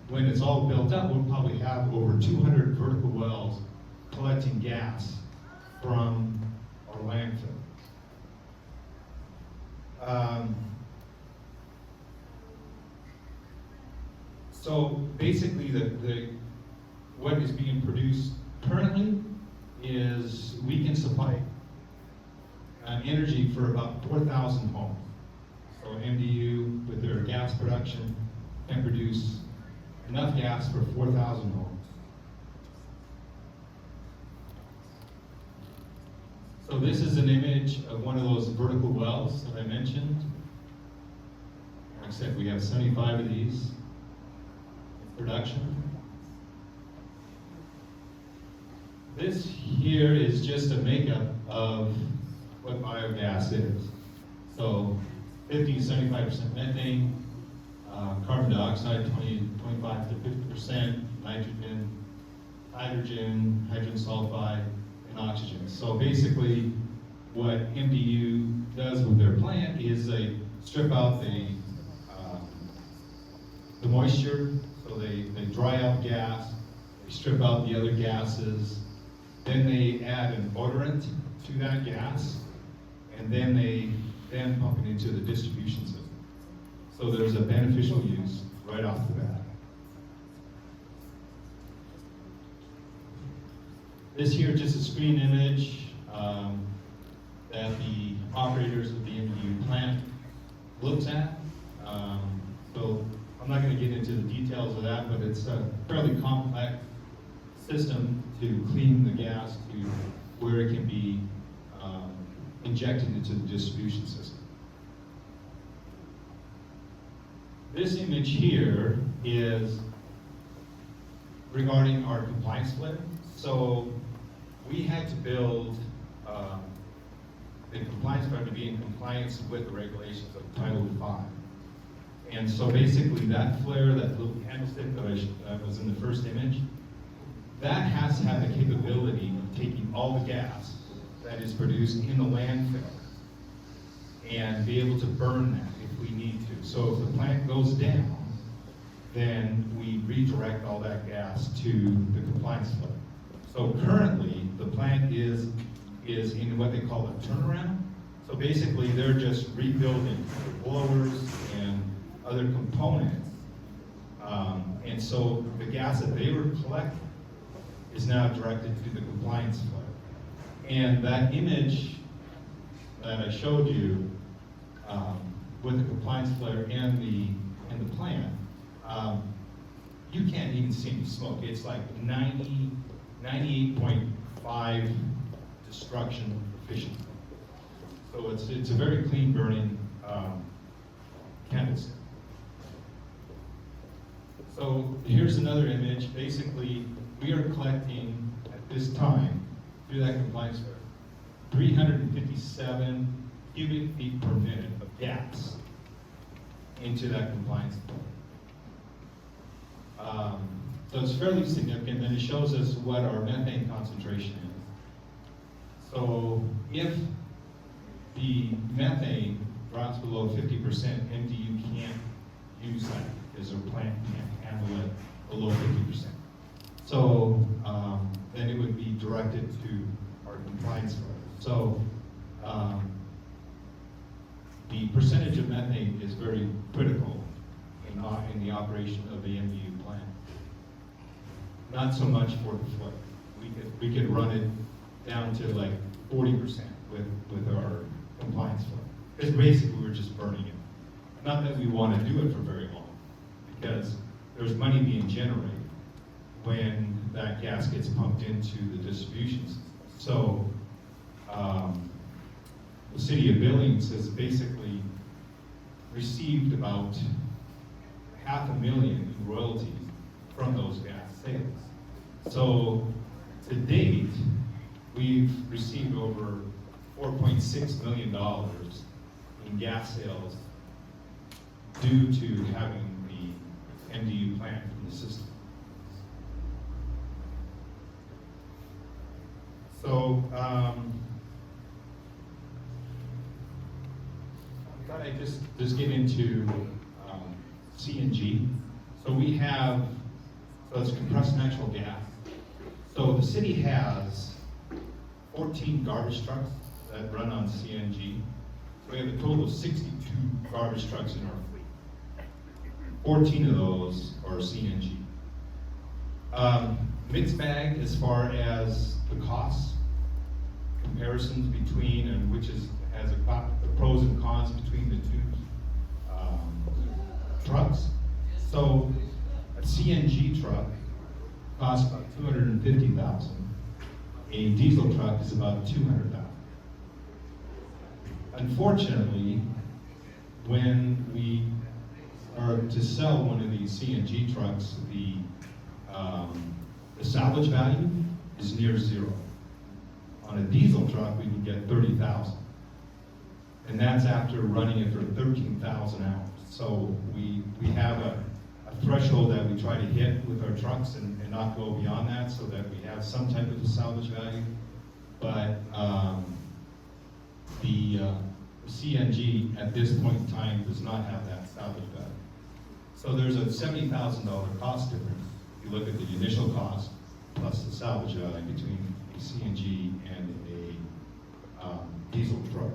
When it's all built up, we'll probably have over 200 vertical wells collecting gas from our landfill. So basically, what is being produced currently is we can supply energy for about 4,000 homes. So MDU, with their gas production, can produce enough gas for 4,000 homes. So this is an image of one of those vertical wells that I mentioned. Like I said, we have 75 of these in production. This here is just a makeup of what biogas is. So 50 to 75% methane, carbon dioxide 25 to 50%, nitrogen, hydrogen sulfide, and oxygen. So basically what MDU does with their plant is they strip out the moisture, so they dry out gas, they strip out the other gases, then they add an odorant to that gas, and then they pump it into the distribution system. So there's a beneficial use right off the bat. This here is just a screen image that the operators of the MDU plant looks at. So I'm not going to get into the details of that, but it's a fairly complex system to clean the gas to where it can be injected into the distribution system. This image here is regarding our compliance flare. So we had to build the compliance flare to be in compliance with the regulations of Title V. And so basically that flare, that little candlestick that was in the first image, that has to have the capability of taking all the gas that is produced in the landfill and be able to burn that if we need to. So if the plant goes down, then we redirect all that gas to the compliance flare. So currently, the plant is in what they call a turnaround. So basically, they're just rebuilding the blowers and other components. And so the gas that they were collecting is now directed to the compliance flare. And that image that I showed you with the compliance flare and the plan, you can't even see any smoke. It's like 98.5 destruction efficient. So it's a very clean burning candlestick. So here's another image. Basically, we are collecting at this time through that compliance flare 357 cubic feet per minute of gas into that compliance flare. So it's fairly significant, and it shows us what our methane concentration is. So if the methane drops below 50%, MDU can't use that because our plant can't handle it below 50%. So then it would be directed to our compliance flare. So the percentage of methane is very critical in the operation of the MDU plant. Not so much for the flare. We could run it down to like 40% with our compliance flare. Because basically we're just burning it. Not that we want to do it for very long, because there's money being generated when that gas gets pumped into the distribution system. So the city of Billings has basically received about $500,000 in royalties from those gas sales. So to date, we've received over $4.6 million in gas sales due to having the MDU plant in the system. So I thought I'd just get into CNG. So we have, so it's compressed natural gas. So the city has 14 garbage trucks that run on CNG. So we have a total of 62 garbage trucks in our fleet. 14 of those are CNG. Mixed bag as far as the costs, comparisons between, and which has the pros and cons between the two trucks. So a CNG truck costs about $250,000. A diesel truck is about $200,000. Unfortunately, when we are to sell one of these CNG trucks, the salvage value is near zero. On a diesel truck, we can get $30,000, and that's after running it for 13,000 hours. So we have a threshold that we try to hit with our trucks and not go beyond that, so that we have some type of a salvage value. But the CNG at this point in time does not have that salvage value. So there's a $70,000 cost difference if you look at the initial cost plus the salvage value between a CNG and a diesel truck.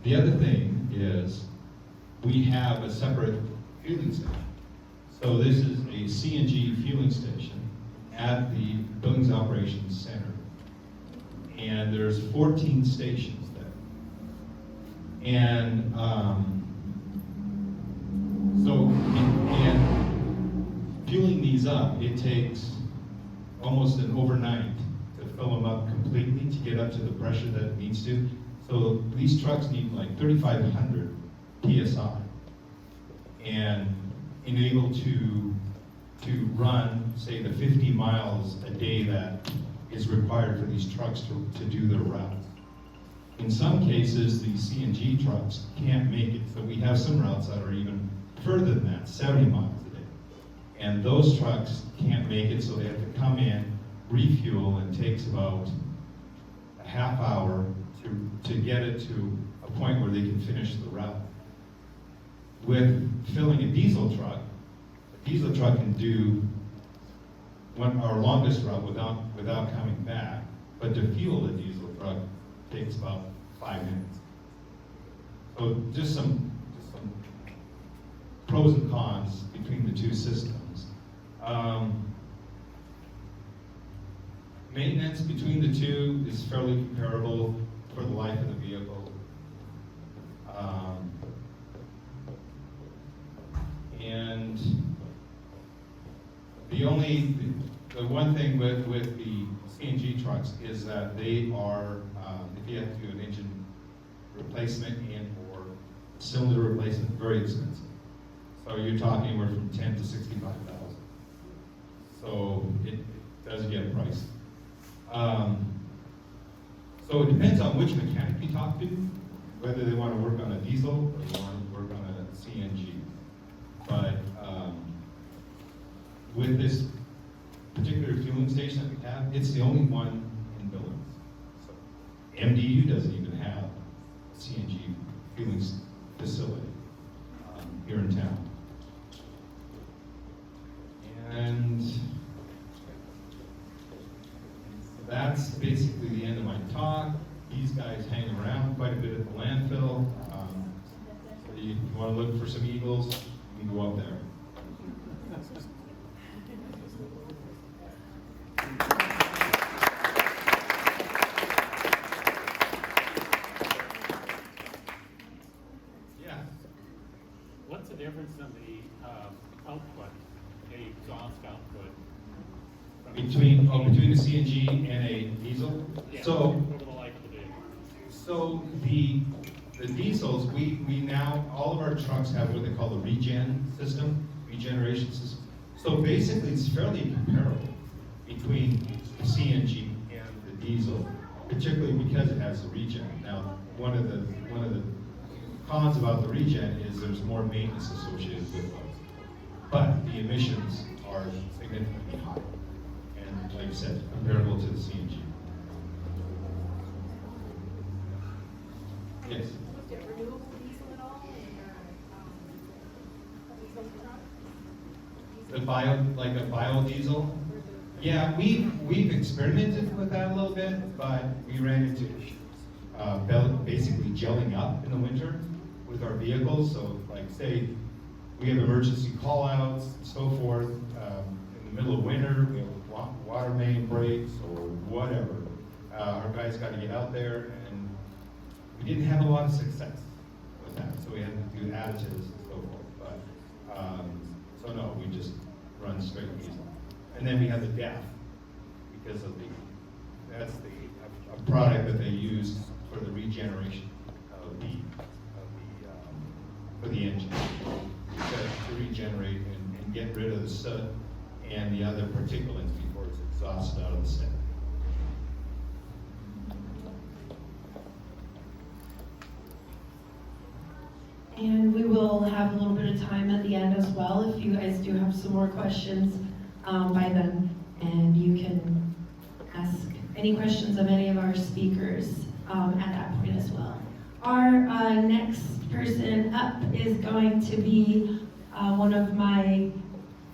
The other thing is we have a separate fueling station. So this is a CNG fueling station at the Billings Operations Center. And there's 14 stations there. And so in fueling these up, it takes almost an overnight to fill them up completely to get up to the pressure that it needs to. So these trucks need like 3,500 PSI and enable to run, say, the 50 miles a day that is required for these trucks to do their routes. In some cases, these CNG trucks can't make it, so we have some routes that are even further than that, 70 miles a day. And those trucks can't make it, so they have to come in, refuel, and it takes about a half hour to get it to a point where they can finish the route. With filling a diesel truck can do our longest route without coming back, but to fuel a diesel truck takes about 5 minutes. So just some pros and cons between the two systems. Maintenance between the two is fairly comparable for the life of the vehicle. And the one thing with the CNG trucks is that they are, if you have to do an engine replacement and or cylinder replacement, very expensive. So you're talking anywhere from 10 to 65,000. So it does get pricey. So it depends on which mechanic you talk to, whether they want to work on a diesel or they want to work on a CNG. But with this particular fueling station that we have, it's the only one in Billings. So MDU doesn't even have a CNG fueling facility here in town. And that's basically the end of my talk. These guys hang around quite a bit at the landfill. So if you want to look for some eagles, you can go up there. Yeah. What's the difference in the output, the exhaust output? Between the CNG and a diesel. Yeah, So over the life of the vehicle. So the diesels, we now, all of our trucks have what they call the regeneration system. So basically it's fairly comparable between the CNG and the diesel, particularly because it has the regen. Now, one of the cons about the regen is there's more maintenance associated with those. But the emissions are significantly higher. And like I said, comparable to the CNG. Yes. Is there renewable diesel at all in your, Like a biodiesel? Yeah, we've experimented with that a little bit, but we ran into basically gelling up in the winter with our vehicles. So like say we have emergency call outs and so forth. In the middle of winter, we have water main breaks or whatever. Our guys got to get out there, and we didn't have a lot of success with that. So we had to do additives and so forth. But so no, we just run straight diesel. And then we have the DEF because of that's a product that they use for the regeneration of for the engine to regenerate and get rid of the soot and the other particulates before it's exhausted out of the stack. And we will have a little bit of time at the end as well if you guys do have some more questions by then. And you can ask any questions of any of our speakers at that point as well. Our next person up is going to be one of my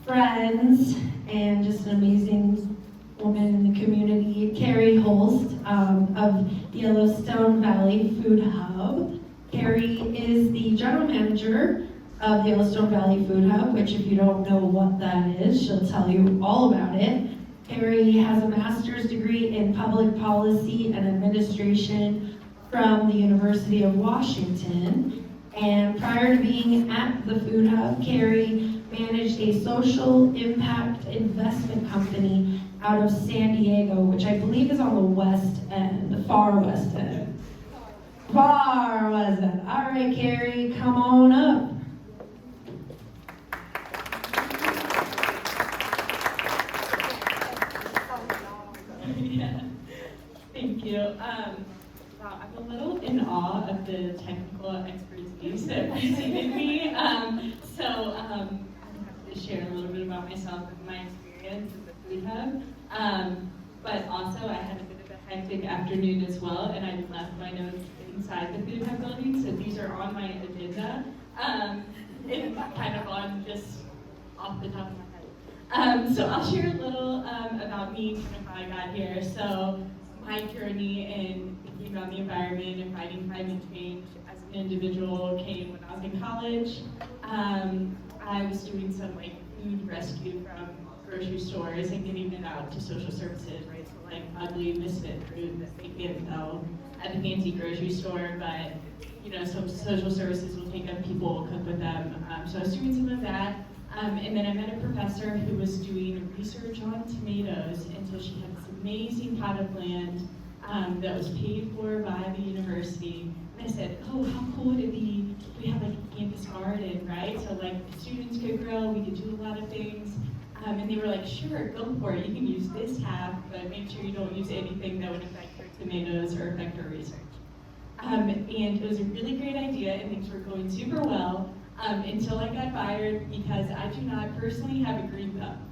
friends and just an amazing woman in the community, Cari Holst of Yellowstone Valley Food Hub. Cari is the general manager of the Yellowstone Valley Food Hub, which if you don't know what that is, she'll tell you all about it. Cari has a master's degree in public policy and administration from the University of Washington. And prior to being at the Food Hub, Cari managed a social impact investment company out of San Diego, which I believe is on the west end, the far west end. Far west end. All right, Cari, come on up. Yeah. Thank you. Wow, I'm a little in awe of the technical expertise that preceded me. I'm happy to share a little bit about myself and my experience at the Food Hub. But also, I had a bit of a hectic afternoon as well, and I left my notes inside the Food Hub building, so these are on my agenda. And kind of on just off the top of my head. So I'll share a little about me, kind of how I got here. So my journey in thinking about the environment and fighting climate change as an individual came when I was in college. I was doing some food rescue from grocery stores and getting it out to social services, right? So like ugly misfit fruit that they can't sell at the fancy grocery store, but you know, some social services will take them, people will cook with them. So I was doing some of that. And then I met a professor who was doing research on tomatoes, and so she had this amazing plot of land that was paid for by the university. And I said, oh, how cool would it be if we had like a campus garden, right? So like the students could grow, we could do a lot of things. And they were like, sure, go for it. You can use this half, but make sure you don't use anything that would affect our tomatoes or affect our research. And it was a really great idea, and things were going super well until I got fired because I do not personally have a green thumb.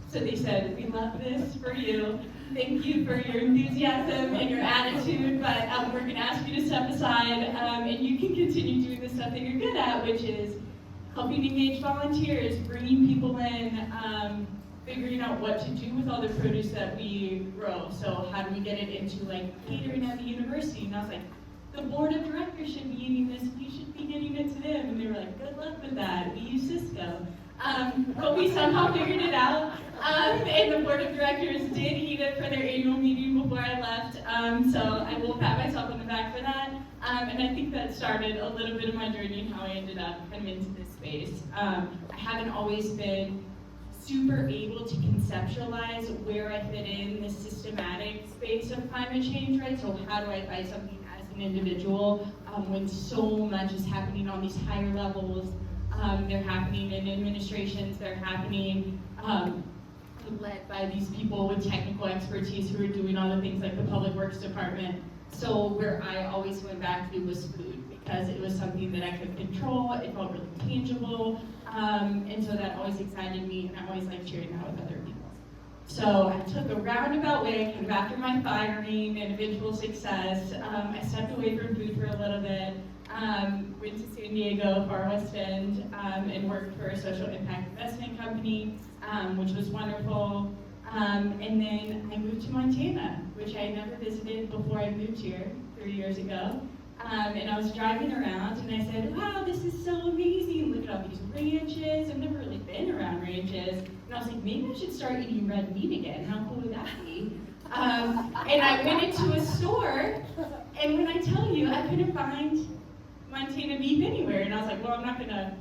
So they said, we love this for you. Thank you for your enthusiasm and your attitude, but we're going to ask you to step aside, and you can continue doing the stuff that you're good at, which is helping engage volunteers, bringing people in, figuring out what to do with all the produce that we grow. So how do we get it into like catering at the university? And I was like, the board of directors should be eating this, we should be getting it to them. And they were like, good luck with that, we use Cisco. But we somehow figured it out. And the board of directors did eat it for their annual meeting before I left. So I will pat myself on the back for that. And I think that started a little bit of my journey and how I ended up kind of into this space. I haven't always been super able to conceptualize where I fit in the systematic space of climate change, right? So how do I fight something as an individual when so much is happening on these higher levels? They're happening in administrations, they're happening led by these people with technical expertise who are doing all the things like the public works department. So where I always went back to was food, because it was something that I could control, it felt really tangible, and so that always excited me, and I always liked sharing that with other people. So I took a roundabout way, kind of after my firing and eventual success. I stepped away from food for a little bit, went to San Diego, Far West End, and worked for a social impact investment company, which was wonderful. And then I moved to Montana, which I never visited before I moved here 3 years ago. And I was driving around and I said, wow, this is so amazing. Look at all these ranches. I've never really been around ranches. And I was like, maybe I should start eating red meat again. How cool would that be? And I went into a store, and when I tell you, I couldn't find Montana beef anywhere. And I was like, well, I'm not gonna,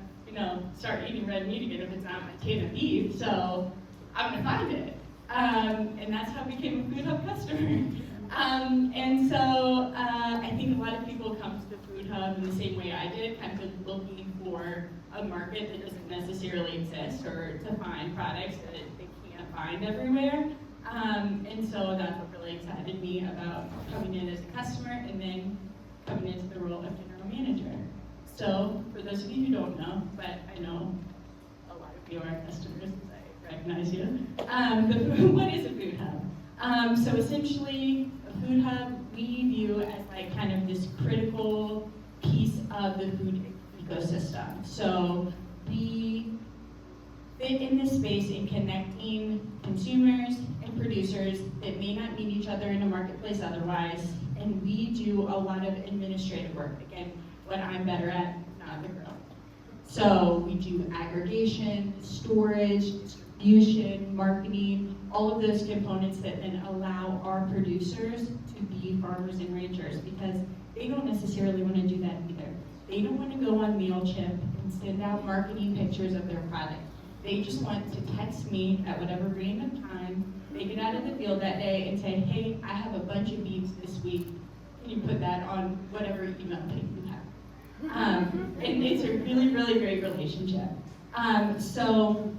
start eating red meat again if it's not Montana beef. So I'm gonna find it. And that's how I became a Food Hub customer. And so I think a lot of people come to the Food Hub in the same way I did, kind of looking for a market that doesn't necessarily exist, or to find products that they can't find everywhere. And so that's what really excited me about coming in as a customer and then coming into the role of general manager. So for those of you who don't know, but I know a lot of you are customers, I recognize you. What is a Food Hub? So essentially, a Food Hub we view as like kind of this critical piece of the food ecosystem. So we fit in this space in connecting consumers and producers that may not meet each other in a marketplace otherwise, and we do a lot of administrative work. Again, what I'm better at, not the girl. So we do aggregation, storage, distribution, marketing, all of those components that then allow our producers to be farmers and ranchers, because they don't necessarily want to do that either. They don't want to go on MailChimp and send out marketing pictures of their product. They just want to text me at whatever random time they get out of the field that day and say, hey, I have a bunch of beans this week. Can you put that on whatever email thing you have? And it's a really, really great relationship. So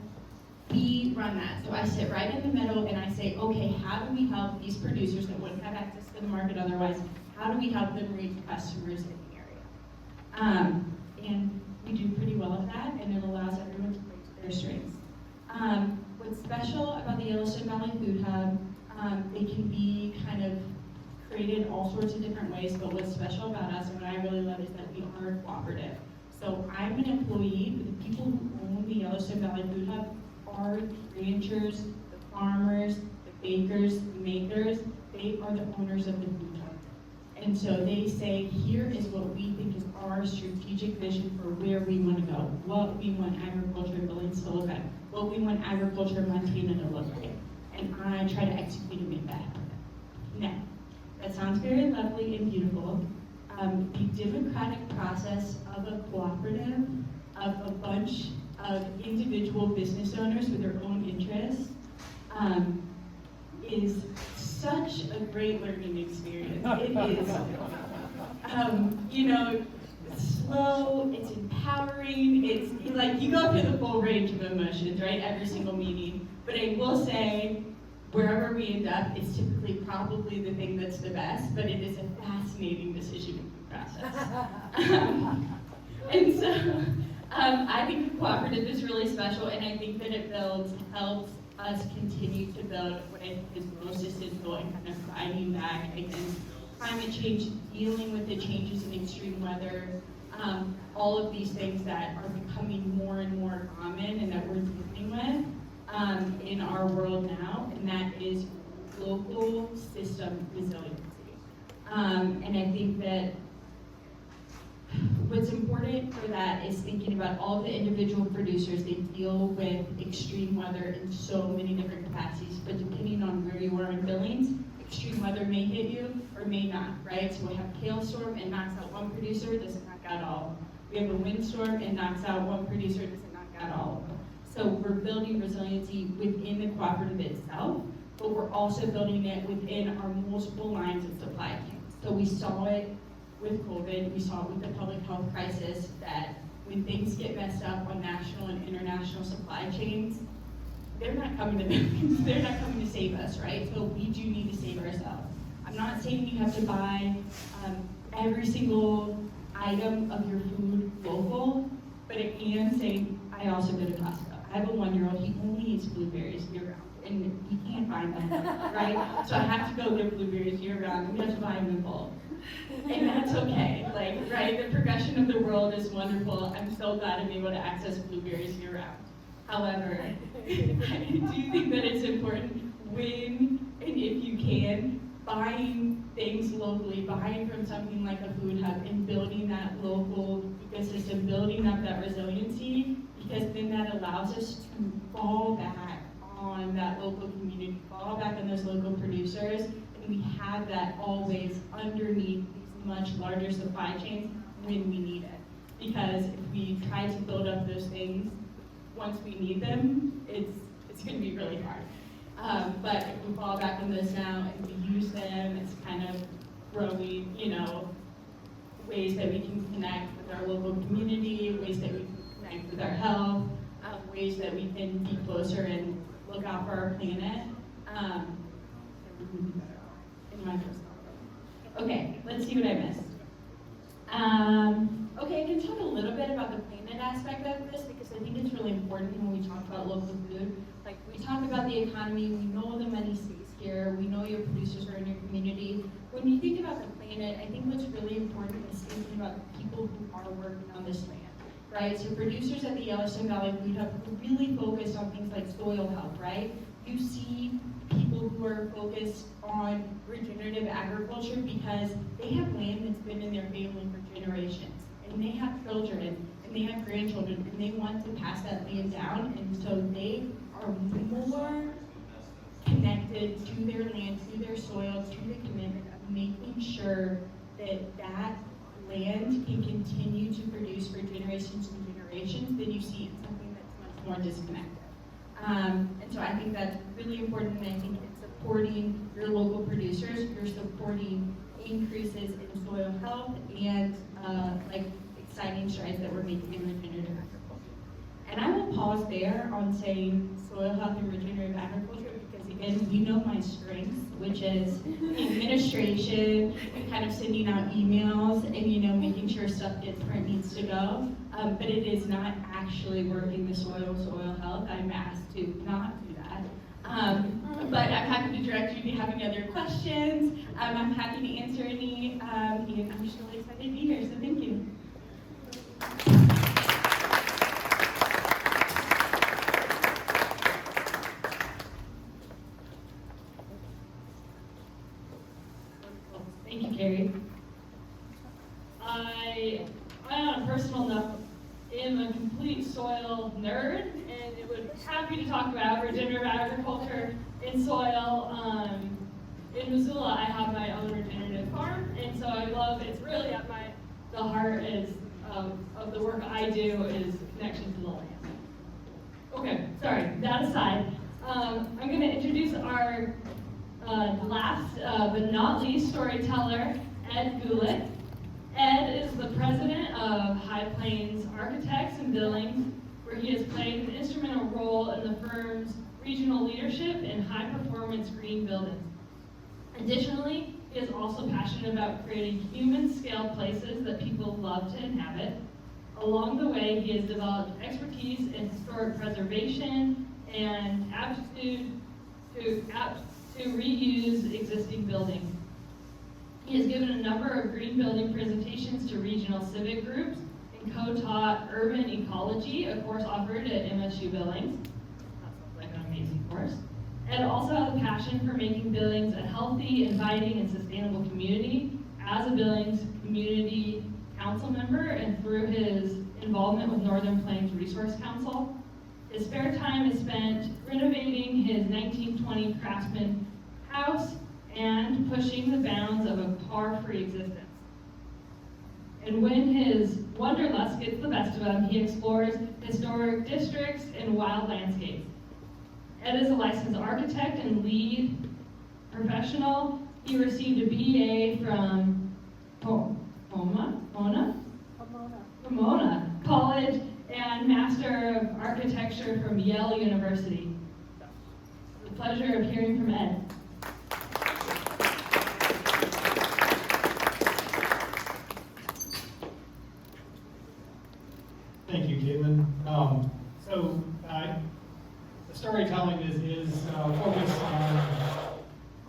we run that. So I sit right in the middle and I say, okay, how do we help these producers that wouldn't have access to the market otherwise? How do we help them reach customers in the area? And we do pretty well at that, and it allows everyone to play to their strengths. What's special about the Yellowstone Valley Food Hub, they can be kind of created all sorts of different ways, but what's special about us and what I really love is that we are cooperative. So I'm an employee, but the people who own the Yellowstone Valley Food Hub are the ranchers, the farmers, the bakers, the makers. They are the owners of the food hub. And so they say, here is what we think is our strategic vision for where we want to go, what we want agriculture in Billings to look like, what we want agriculture in Montana to look like. And I try to execute and make that happen. Now, that sounds very lovely and beautiful. The democratic process of a cooperative, of a bunch of individual business owners with their own interests, is such a great learning experience. It is, you know, slow, it's empowering, it's like you go through the full range of emotions, right, every single meeting. But I will say, wherever we end up, it's typically probably the thing that's the best, but it is a fascinating decision-making process. And so, I think the cooperative is really special, and I think that it helps us continue to build what I think is most essential in kind of fighting back against climate change, dealing with the changes in extreme weather, all of these things that are becoming more and more common and that we're dealing with in our world now, and that is local system resiliency. And I think that what's important for that is thinking about all the individual producers. They deal with extreme weather in so many different capacities, but depending on where you are in Billings, extreme weather may hit you or may not, right? So we have a hailstorm, it knocks out one producer, doesn't knock out all. We have a windstorm, it knocks out one producer, doesn't knock out all of them. So we're building resiliency within the cooperative itself, but we're also building it within our multiple lines of supply chain. So we saw it with COVID, we saw it with the public health crisis, that when things get messed up on national and international supply chains, they're not coming to Billings, they're not coming to save us, right? So we do need to save ourselves. I'm not saying you have to buy every single item of your food local, but I am saying I also go to Costco. I have a 1-year-old, he only eats blueberries year-round, and he can't find them, right? So I have to go get blueberries year-round, and we have to buy them in bulk. And that's okay, like, right? The progression of the world is wonderful. I'm so glad I'm able to access blueberries year-round. However, I do think that it's important when and if you can, buying things locally, buying from something like a food hub and building that local ecosystem, building up that resiliency, because then that allows us to fall back on that local community, fall back on those local producers, and we have that always underneath these much larger supply chains when we need it. Because if we try to build up those things once we need them, it's going to be really hard. But if we fall back on this now and we use them, it's kind of growing, you know, ways that we can connect with our local community, ways that we can connect with our health, ways that we can be closer and look out for our planet. In my first okay, let's see what I missed. Okay, I can talk a little bit about the planet aspect of this because I think it's really important when we talk about local food. Like, we talk about the economy, we know the money stays here, we know your producers are in your community. When you think about the planet, I think what's really important is thinking about the people who are working on this land, right? So producers at the Yellowstone Valley Food Hub really focus on things like soil health, right? You see people who are focused on regenerative agriculture because they have land that's been in their family for generations, and they have children, and they have grandchildren, and they want to pass that land down, and so they are more connected to their land, to their soil, to the commitment of making sure that that land can continue to produce for generations and generations than you see in something that's much more disconnected. And so I think that's really important, and I think it's supporting your local producers, you're supporting increases in soil health and like exciting strides that we're making in regenerative agriculture. And I will pause there on saying soil health and regenerative agriculture because again, you know my strengths, which is administration, and kind of sending out emails and, you know, making sure stuff gets where it needs to go. But it is not actually working the soil health. I'm asked to not do that. But I'm happy to direct you if you have any other questions. I'm happy to answer any, and I'm just really excited to be here, so thank you. Thank you, Cari. I on a personal note, am a complete soil nerd, and it would be happy to talk about regenerative agriculture in soil. in Missoula, I have my own regenerative farm, and so I love, it's really at the heart is of the work I do is connection to the land. Okay, sorry, that aside, I'm going to introduce our last but not least storyteller, Ed Gulick. Ed is the president of High Plains Architects in Billings, where he has played an instrumental role in the firm's regional leadership in high-performance green buildings. Additionally, he is also passionate about creating human-scale places that people love to inhabit. Along the way, he has developed expertise in historic preservation and aptitude to reuse existing buildings. He has given a number of green building presentations to regional civic groups and co-taught urban ecology, a course offered at MSU Billings. That sounds like an amazing course. Ed also has a passion for making Billings a healthy, inviting, and sustainable community as a Billings Community Council member and through his involvement with Northern Plains Resource Council. His spare time is spent renovating his 1920 Craftsman house and pushing the bounds of a car-free existence. And when his wanderlust gets the best of him, he explores historic districts and wild landscapes. Ed is a licensed architect and lead professional. He received a BA from Pomona College and Master of Architecture from Yale University. It's a pleasure of hearing from Ed. Thank you, Caitlyn. The storytelling is focused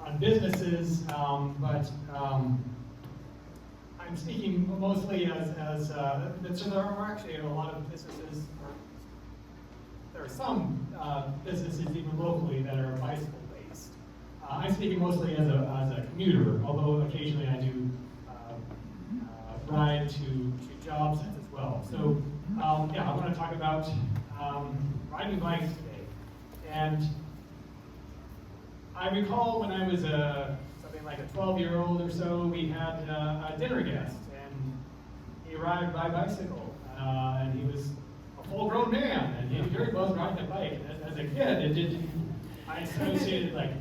on businesses, but I'm speaking mostly as so there are actually a lot of businesses, there are some businesses even locally that are bicycle based. I'm speaking mostly as a commuter, although occasionally I do ride to job sites as well. So I want to talk about riding bikes today. And I recall when I was something like a 12-year-old or so, we had a dinner guest, and he arrived by bicycle, and he was a full-grown man, and he very was riding a bike. As a kid, I associated like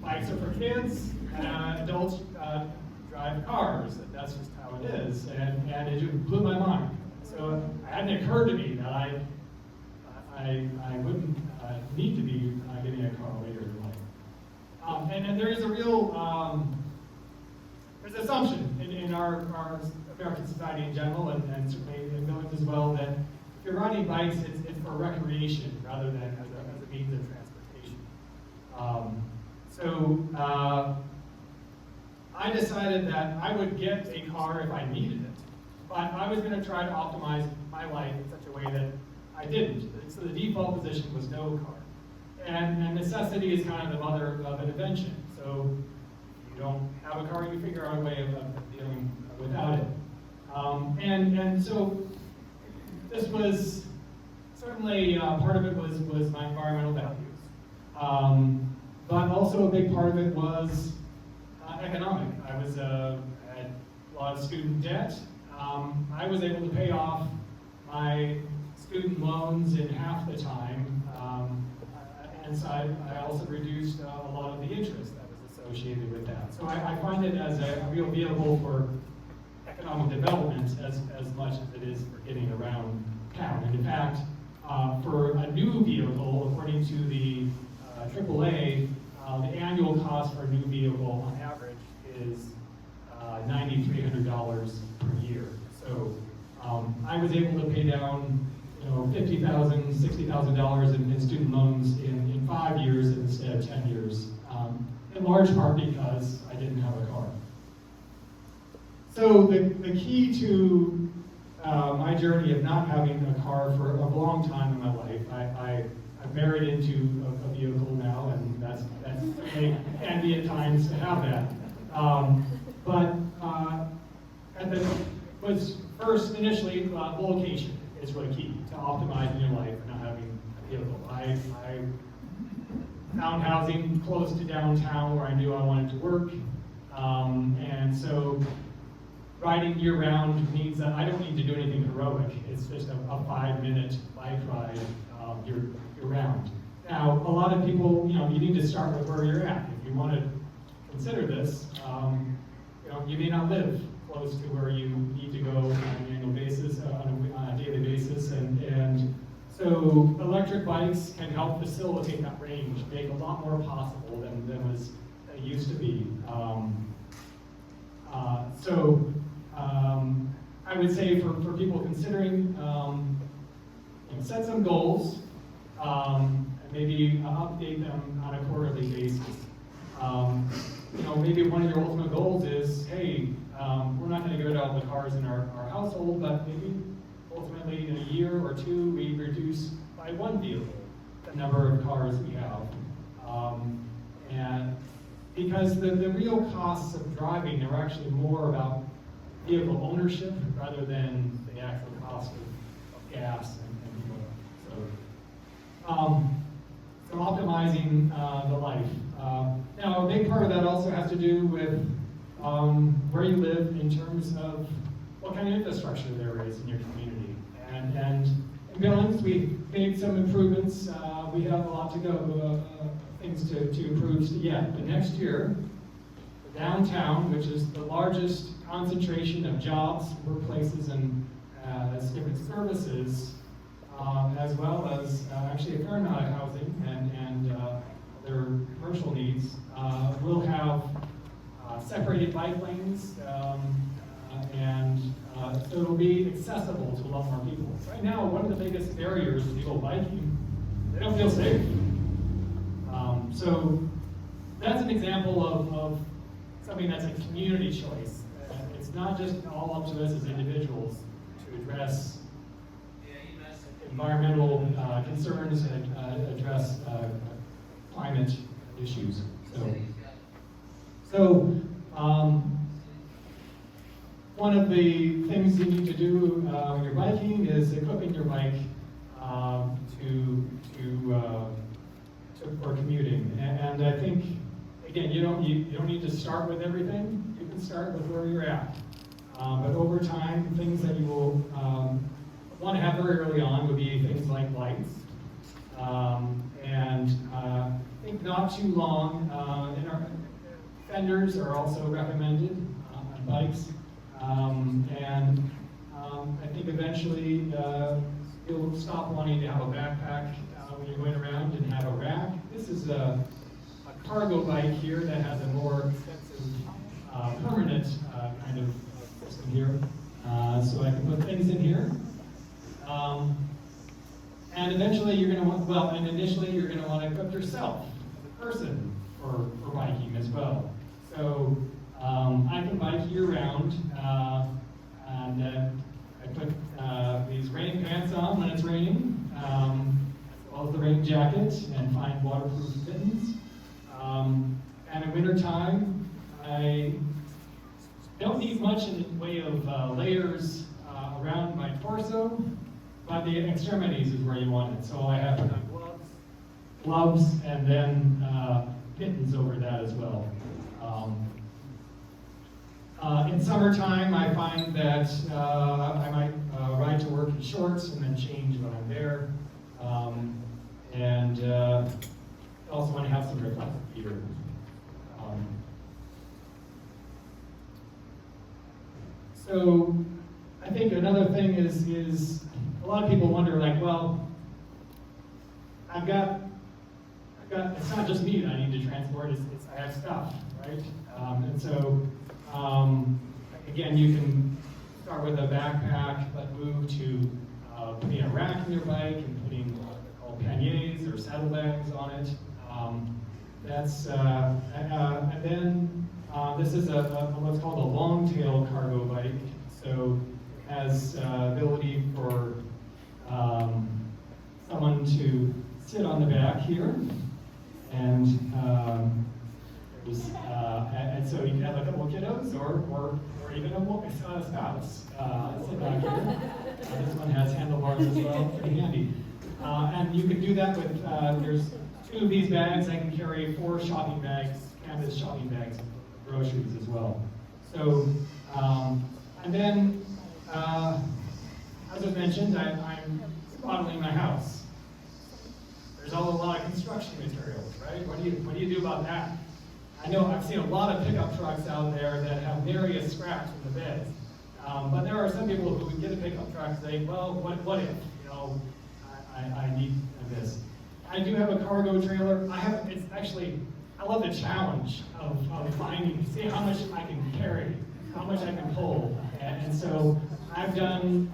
bikes are for kids, adults drive cars. That's just how it is, and it blew my mind. So it hadn't occurred to me that I wouldn't need to be getting a car later in life. And there is a real there's an assumption in our American society in general, and certainly in Billings as well, that if you're riding bikes, it's for recreation rather than as a means of transportation. I decided that I would get a car if I needed it, but I was going to try to optimize my life in such a way that I didn't. So the default position was no car. And necessity is kind of the mother of an invention. So if you don't have a car, you figure out a way of dealing without it. And so this was certainly part of it was my environmental values. But also a big part of it was economic. I had a lot of student debt. I was able to pay off my student loans in half the time, and so I also reduced a lot of the interest that was associated with that. So I find it as a real vehicle for economic development as much as it is for getting around town. And in fact, for a new vehicle, according to the AAA, the annual cost for a new vehicle on average is $9,300 per year. So I was able to pay down $50,000, $60,000 in student loans in 5 years instead of 10 years, in large part because I didn't have a car. So the key to my journey of not having a car for a long time in my life, I've married into a vehicle now, and that's certainly handy at times to have that. But was first initially the location is really key to optimizing your life and not having a vehicle. found housing close to downtown where I knew I wanted to work. And so riding year-round means that I don't need to do anything heroic. It's just a 5-minute bike ride year-round. Now, a lot of people, you need to start with where you're at. If you want to consider this, you may not live close to where you need to go on an annual basis, on a daily basis, and so electric bikes can help facilitate that range, make a lot more possible than was it used to be. I would say for people considering, set some goals, and maybe update them on a quarterly basis. Maybe one of your ultimate goals is, hey, we're not going to get rid of all the cars in our household, but maybe ultimately in a year or two we reduce by one vehicle the number of cars we have. And because the real costs of driving are actually more about vehicle ownership rather than the actual cost of gas and fuel. So optimizing the life. Now, a big part of that also has to do with where you live in terms of what kind of infrastructure there is in your community. And in Billings, we've made some improvements. We have a lot to go, things to improve yet. But next year, downtown, which is the largest concentration of jobs, workplaces, and different services, as well as actually a fair amount of housing and their commercial needs, will have separated bike lanes, and so it'll be accessible to a lot more people. Right now, one of the biggest barriers to people biking, they don't feel safe. So that's an example of something that's a community choice. It's not just all up to us as individuals to address environmental concerns and address climate issues. So one of the things you need to do when you're biking is equipping your bike for commuting. And I think, again, you don't need to start with everything. You can start with where you're at. But over time, things that you will want to have very early on would be things like lights. And I think not too long, fenders are also recommended on bikes. I think eventually you'll stop wanting to have a backpack when you're going around and have a rack. This is a cargo bike here that has a more extensive permanent kind of system here. So I can put things in here. And eventually you're going to want, initially you're going to want to equip yourself as a person for biking as well. So I can bike year-round, and I put these rain pants on when it's raining, as well as the rain jacket, and find waterproof mittens. And in wintertime, I don't need much in the way of layers around my torso, but the extremities is where you want it. So I have gloves, and then mittens over that as well. In summertime, I find that I might ride to work in shorts and then change when I'm there. And also want to have some reflective gear. So I think another thing is a lot of people wonder, like, well, I've got it's not just me that I need to transport, I have stuff, right? And so, again, you can start with a backpack, but move to putting a rack in your bike and putting what they're called panniers or saddlebags on it. And then this is what's called a long-tail cargo bike. So it has ability for someone to sit on the back here, and so you can have a couple of kiddos or even a spouse sit back here. This one has handlebars as well, pretty handy. And you can do that with, there's 2 of these bags, I can carry 4 shopping bags, canvas shopping bags of groceries as well. So, and then, as I mentioned, I'm modeling my house. There's a lot of construction materials, right? What do you do about that? I know I've seen a lot of pickup trucks out there that have various scraps in the beds. But there are some people who get a pickup truck and say, well, what if? You know, I need this. I do have a cargo trailer. I love the challenge of finding, see how much I can carry, how much I can pull. And so I've done,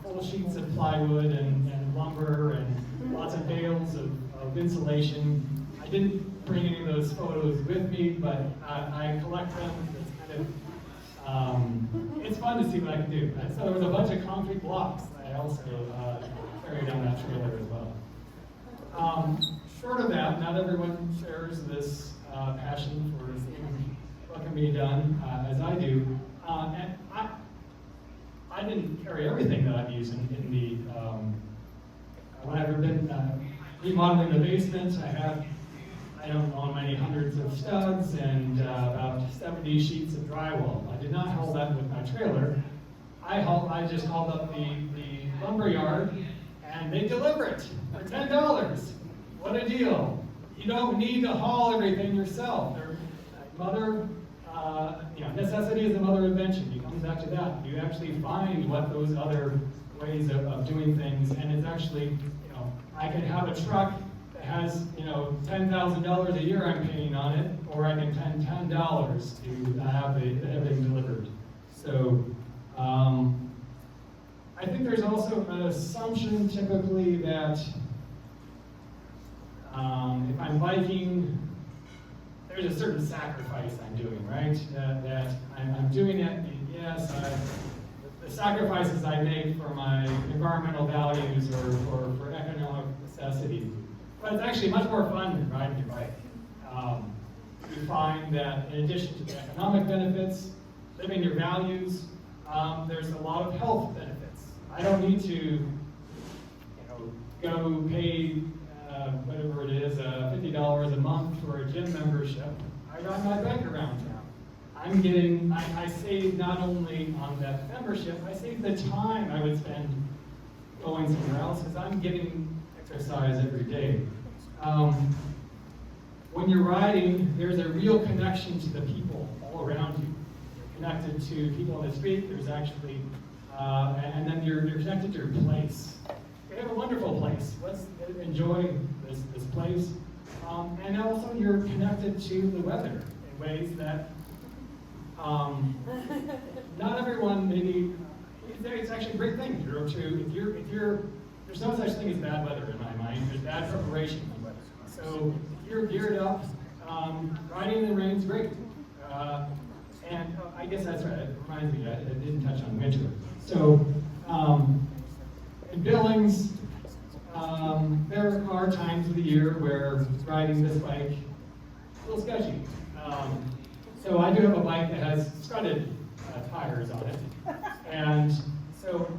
full sheets of plywood and lumber and lots of bales of insulation. I didn't bring any of those photos with me, but I collect them. It's kind of, it's fun to see what I can do. And so there was a bunch of concrete blocks that I also carried on that trailer as well. Short of that, not everyone shares this passion for seeing what can be done as I do. And I didn't carry everything that I've used in the, when I've been remodeling the basement, I don't know how many hundreds of studs and about 70 sheets of drywall. I did not haul that with my trailer. I just hauled up the lumber yard and they deliver it for $10. What a deal. You don't need to haul everything yourself. Necessity is the mother of invention. It comes back to that. You actually find what those other ways of doing things, and it's actually, I can have a truck that has, $10,000 a year I'm paying on it, or I can spend $10 to have everything delivered. So, I think there's also an assumption typically that if I'm biking, there's a certain sacrifice I'm doing, right? That I'm doing it, yes, the sacrifices I make for my environmental values or for economic necessity. But it's actually much more fun than riding your bike. You find that in addition to the economic benefits, living your values, there's a lot of health benefits. I don't need to, go pay whatever it is, $50 a month for a gym membership. I ride my bike around town. I save not only on that membership, I save the time I would spend going somewhere else because I'm getting exercise every day. When you're riding, there's a real connection to the people all around you. You're connected to people on the street, there's actually, and then you're connected to your place. We have a wonderful place. Let's enjoy this place. And also you're connected to the weather in ways that not everyone maybe, it's actually a great thing there's no such thing as bad weather in my mind. There's bad preparation for weather. So if you're geared up, riding in the rain's great. And I guess that's right, it reminds me, I didn't touch on winter. So in Billings, there are times of the year where riding this bike is a little sketchy. So I do have a bike that has studded tires on it. And so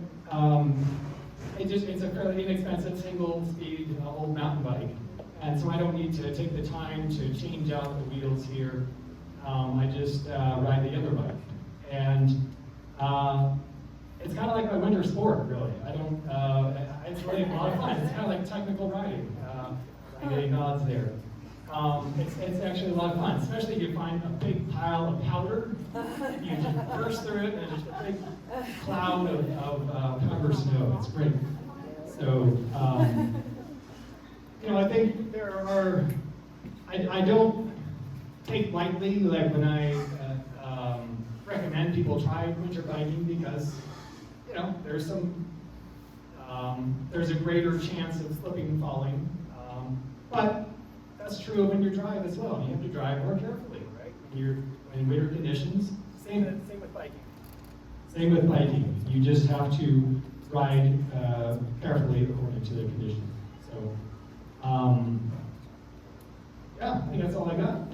it's a fairly inexpensive single-speed old mountain bike. And so I don't need to take the time to change out the wheels here. I just ride the other bike. And it's kind of like my winter sport, really. It's really a lot of fun. It's kind of like technical riding. I'm getting nods there. It's actually a lot of fun, especially if you find a big pile of powder. You just burst through it, and there's just a big cloud of powder snow. It's great. So, I think there are. I don't take lightly, like when I recommend people try winter biking because, there's some. There's a greater chance of slipping and falling, but that's true when you drive as well. You have to drive more carefully, right? When you're in winter conditions. Same with biking. Same with biking. You just have to ride carefully according to the conditions. So, yeah, I think that's all I got.